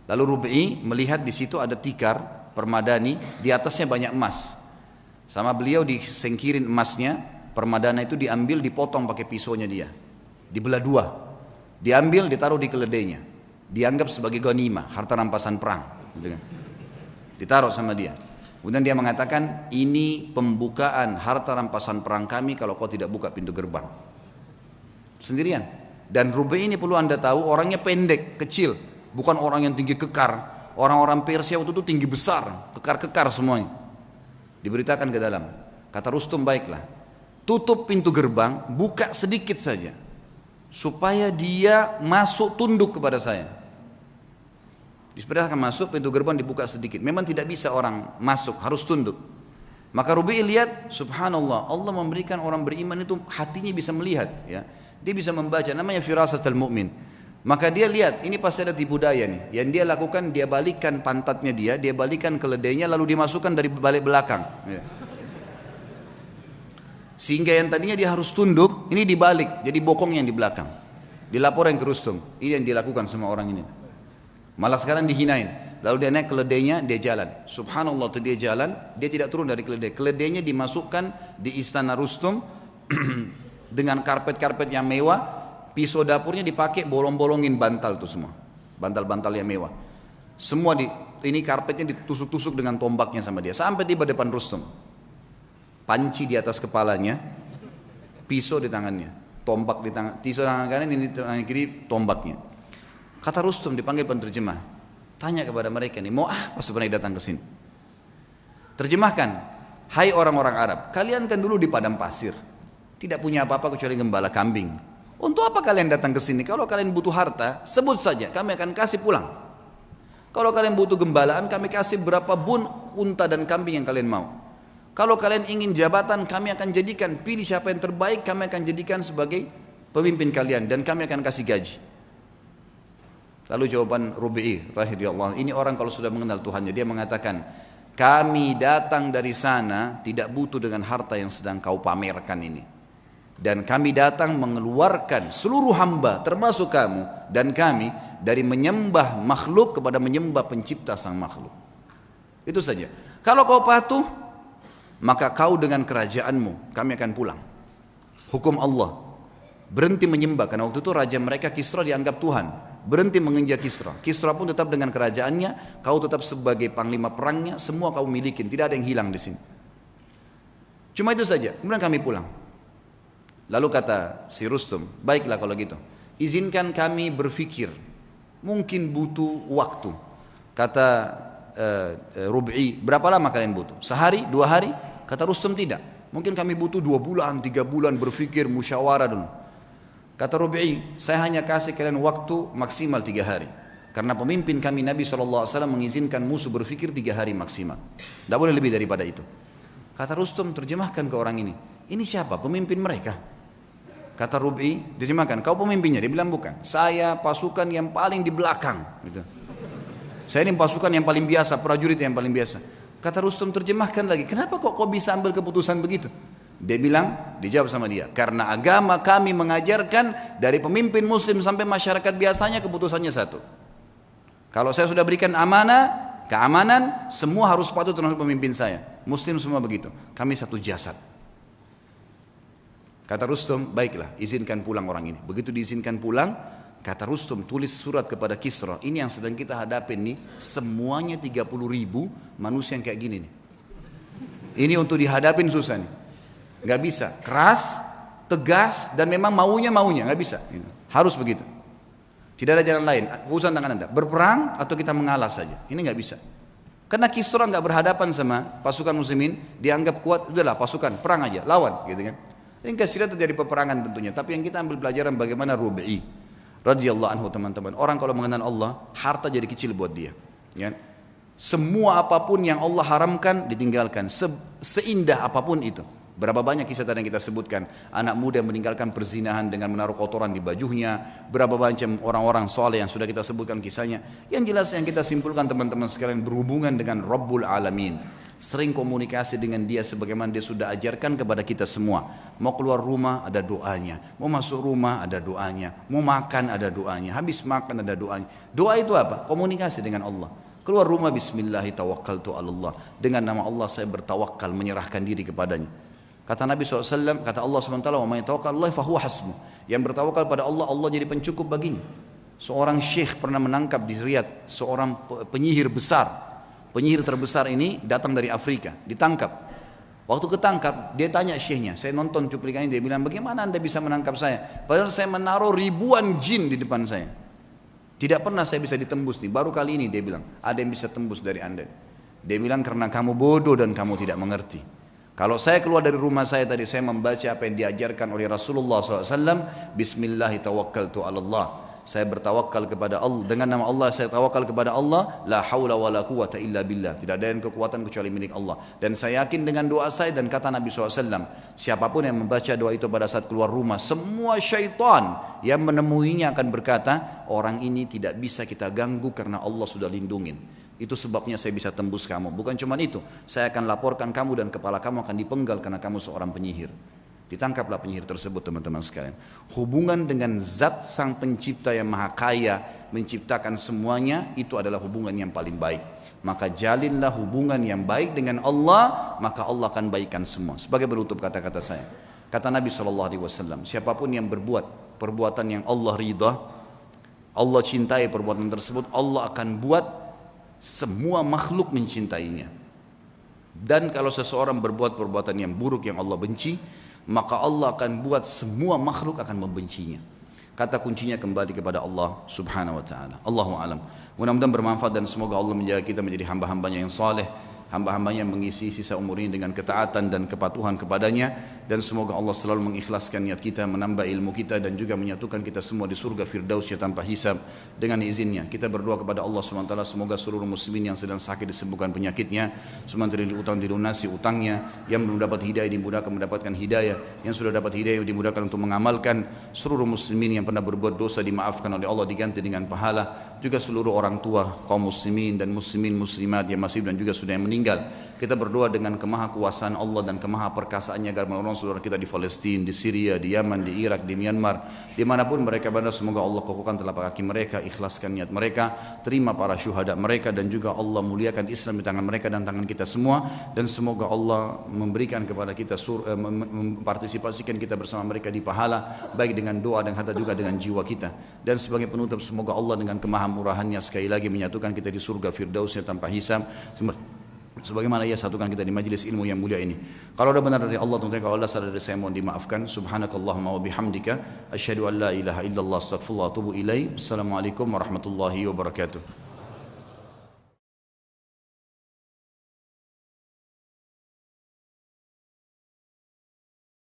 Lalu Rubi'i melihat di situ ada tikar permadani, di atasnya banyak emas. Sama beliau disengkirin emasnya, permadana itu diambil, dipotong pakai pisaunya dia, dibelah dua. Diambil, ditaruh di keledainya, dianggap sebagai ghanimah, harta rampasan perang, ditaruh sama dia. Kemudian dia mengatakan, ini pembukaan harta rampasan perang kami kalau kau tidak buka pintu gerbang. Sendirian. Dan Rubi' ini perlu anda tahu, orangnya pendek, kecil, bukan orang yang tinggi kekar. Orang-orang Persia waktu itu tinggi besar, kekar-kekar semuanya. Diberitakan ke dalam. Kata Rustum, baiklah, tutup pintu gerbang, buka sedikit saja, supaya dia masuk tunduk kepada saya. Diperintahkan masuk, pintu gerbang dibuka sedikit. Memang tidak bisa orang masuk, harus tunduk. Maka Rubi'i lihat, subhanallah, Allah memberikan orang beriman itu hatinya bisa melihat, ya. Dia bisa membaca, namanya firasatul mu'min. Maka dia lihat, ini pasti ada tipu daya nih. Yang dia lakukan, dia balikkan pantatnya dia balikkan keledainya, lalu dimasukkan dari balik belakang, ya. Sehingga yang tadinya dia harus tunduk, ini dibalik, jadi bokong yang di belakang. Dilaporkan ke Rustum, ini yang dilakukan sama orang ini. Malah sekarang dihinain. Lalu dia naik keledainya, dia jalan. Subhanallah, tuh dia jalan, dia tidak turun dari keledai. Keledainya dimasukkan di istana Rustum dengan karpet-karpet yang mewah. Pisau dapurnya dipakai, bolong-bolongin bantal tuh semua. Bantal-bantal yang mewah. Semua ini karpetnya ditusuk-tusuk dengan tombaknya sama dia. Sampai tiba depan Rustum. Panci di atas kepalanya, pisau di tangannya, tombak di tangan, pisau tangan kanan, ini tangan kiri, tombaknya. Kata Rustum, dipanggil penerjemah, tanya kepada mereka nih, mau apa sebenarnya datang ke sini? Terjemahkan, hai orang-orang Arab, kalian kan dulu di padang pasir, tidak punya apa-apa kecuali gembala kambing. Untuk apa kalian datang ke sini? Kalau kalian butuh harta, sebut saja, kami akan kasih pulang. Kalau kalian butuh gembalaan, kami kasih berapa bun unta dan kambing yang kalian mau. Kalau kalian ingin jabatan, kami akan jadikan, pilih siapa yang terbaik, kami akan jadikan sebagai pemimpin kalian dan kami akan kasih gaji. Lalu jawaban Rubi'i rahimahullah, ini orang kalau sudah mengenal Tuhannya, dia mengatakan, kami datang dari sana tidak butuh dengan harta yang sedang kau pamerkan ini. Dan kami datang mengeluarkan seluruh hamba termasuk kamu dan kami dari menyembah makhluk kepada menyembah pencipta sang makhluk. Itu saja. Kalau kau patuh, maka kau dengan kerajaanmu, kami akan pulang. Hukum Allah, berhenti menyembah, karena waktu itu raja mereka Kisra dianggap Tuhan. Berhenti menginjak Kisra. Kisra pun tetap dengan kerajaannya, kau tetap sebagai panglima perangnya, semua kau milikin, tidak ada yang hilang di sini. Cuma itu saja. Kemudian kami pulang. Lalu kata si Rustum, baiklah kalau gitu, izinkan kami berpikir, mungkin butuh waktu. Kata Rub'i, berapa lama kalian butuh? Sehari, 2 hari? Kata Rustum, tidak. Mungkin kami butuh 2 bulan, 3 bulan berpikir, musyawarah dulu. Kata Rub'i, saya hanya kasih kalian waktu maksimal 3 hari. Karena pemimpin kami Nabi SAW mengizinkan musuh berpikir 3 hari maksimal. Tidak boleh lebih daripada itu. Kata Rustum, terjemahkan ke orang ini. Ini siapa? Pemimpin mereka. Kata Rub'i, terjemahkan, kau pemimpinnya? Dia bilang bukan. Saya pasukan yang paling di belakang. Gitu. Saya ini pasukan yang paling biasa, prajurit yang paling biasa. Kata Rustum, terjemahkan lagi. Kenapa kok kau bisa ambil keputusan begitu? Dia bilang, dijawab sama dia, karena agama kami mengajarkan dari pemimpin muslim sampai masyarakat biasanya keputusannya satu. Kalau saya sudah berikan amanah, keamanan, semua harus patuh terhadap pemimpin saya. Muslim semua begitu. Kami satu jasad. Kata Rustum, baiklah, izinkan pulang orang ini. Begitu diizinkan pulang, kata Rustum, tulis surat kepada Kisra. Ini yang sedang kita hadapin nih, semuanya 30.000 manusia yang kayak gini nih. Ini untuk dihadapin susah nih. Gak bisa, keras, tegas, dan memang maunya, gak bisa. Harus begitu. Tidak ada jalan lain, urusan tangan Anda. Berperang atau kita mengalah saja, ini gak bisa. Karena Kisra gak berhadapan sama pasukan muslimin, dianggap kuat, udahlah pasukan, perang aja, lawan gitu kan. Ini kasihan terjadi peperangan tentunya, tapi yang kita ambil pelajaran bagaimana Rubi'i radhiyallahu anhu teman-teman. Orang kalau mengenal Allah, harta jadi kecil buat dia. Ya. Semua apapun yang Allah haramkan ditinggalkan, seindah apapun itu. Berapa banyak kisah tadi yang kita sebutkan, anak muda yang meninggalkan perzinahan dengan menaruh kotoran di bajunya, berapa banyak orang-orang soleh yang sudah kita sebutkan kisahnya. Yang jelas yang kita simpulkan teman-teman sekalian, berhubungan dengan Rabbul Alamin, sering komunikasi dengan dia sebagaimana dia sudah ajarkan kepada kita semua. Mau keluar rumah ada doanya, mau masuk rumah ada doanya, mau makan ada doanya, habis makan ada doanya. Doa itu apa? Komunikasi dengan Allah. Keluar rumah, bismillahi tawakkaltu Allah, dengan nama Allah saya bertawakal, menyerahkan diri kepadanya. Kata Nabi SAW, kata Allah SWT, wa may tawakkal Allah fahuwa hasbuh. Yang bertawakal pada Allah, Allah jadi pencukup baginya. Seorang syekh pernah menangkap di Riyadh seorang penyihir besar. Penyihir terbesar ini datang dari Afrika, ditangkap. Waktu ketangkap, dia tanya syekhnya, saya nonton cuplikannya, dia bilang, bagaimana anda bisa menangkap saya? Padahal saya menaruh ribuan jin di depan saya. Tidak pernah saya bisa ditembus nih, baru kali ini dia bilang, ada yang bisa tembus dari anda. Dia bilang, karena kamu bodoh dan kamu tidak mengerti. Kalau saya keluar dari rumah saya tadi, saya membaca apa yang diajarkan oleh Rasulullah SAW, Bismillahi tawakkaltu ala Allah. Saya bertawakal kepada Allah, dengan nama Allah saya tawakal kepada Allah, la haula wa la quwata illa billah. Tidak ada yang kekuatan kecuali milik Allah. Dan saya yakin dengan doa saya, dan kata Nabi SAW, siapapun yang membaca doa itu pada saat keluar rumah, semua syaitan yang menemuinya akan berkata, orang ini tidak bisa kita ganggu karena Allah sudah lindungin. Itu sebabnya saya bisa tembus kamu. Bukan cuma itu, saya akan laporkan kamu dan kepala kamu akan dipenggal karena kamu seorang penyihir. Ditangkaplah penyihir tersebut teman-teman sekalian. Hubungan dengan zat sang pencipta yang maha kaya, menciptakan semuanya, itu adalah hubungan yang paling baik. Maka jalinlah hubungan yang baik dengan Allah, maka Allah akan baikkan semua. Sebagai penutup kata-kata saya, kata Nabi SAW, siapapun yang berbuat perbuatan yang Allah ridha, Allah cintai perbuatan tersebut, Allah akan buat semua makhluk mencintainya. Dan kalau seseorang berbuat perbuatan yang buruk yang Allah benci, maka Allah akan buat semua makhluk akan membencinya. Kata kuncinya kembali kepada Allah Subhanahu wa taala. Allahu a'lam. Mudah-mudahan bermanfaat dan semoga Allah menjaga kita menjadi hamba-hambanya yang saleh, hamba-hambanya mengisi sisa umur ini dengan ketaatan dan kepatuhan kepadanya, dan semoga Allah selalu mengikhlaskan niat kita, menambah ilmu kita, dan juga menyatukan kita semua di surga firdausnya tanpa hisab dengan izinnya. Kita berdoa kepada Allah SWT semoga seluruh muslimin yang sedang sakit disembuhkan penyakitnya, semua yang utang dilunasi utangnya, yang belum dapat hidayah dimudahkan mendapatkan hidayah, yang sudah dapat hidayah dimudahkan untuk mengamalkan, seluruh muslimin yang pernah berbuat dosa dimaafkan oleh Allah diganti dengan pahala, juga seluruh orang tua kaum muslimin dan muslimin muslimat yang masih dan juga sudah yang meninggal. Kita berdoa dengan kemahakuasaan Allah dan kemahaperkasaannya agar menolong saudara kita di Palestina, di Syria, di Yaman, di Irak, di Myanmar, dimanapun mereka berada. Semoga Allah kokohkan telapak kaki mereka, ikhlaskan niat mereka, terima para syuhada mereka, dan juga Allah muliakan Islam di tangan mereka dan tangan kita semua, dan semoga Allah memberikan kepada kita mempartisipasikan kita bersama mereka di pahala, baik dengan doa dan hatta juga dengan jiwa kita. Dan sebagai penutup, semoga Allah dengan kemahamurahannya sekali lagi menyatukan kita di surga firdausnya tanpa hisab, sebagaimana ia satukan kita di majlis ilmu yang mulia ini. Kalau ada benar dari Allah, tentunya kalau ada salah dari saya mohon dimaafkan. Subhanakallahumma wa bihamdika asyhadu an la ilaha illallah astaghfirullah wa atubu ilaih. Assalamualaikum warahmatullahi wabarakatuh.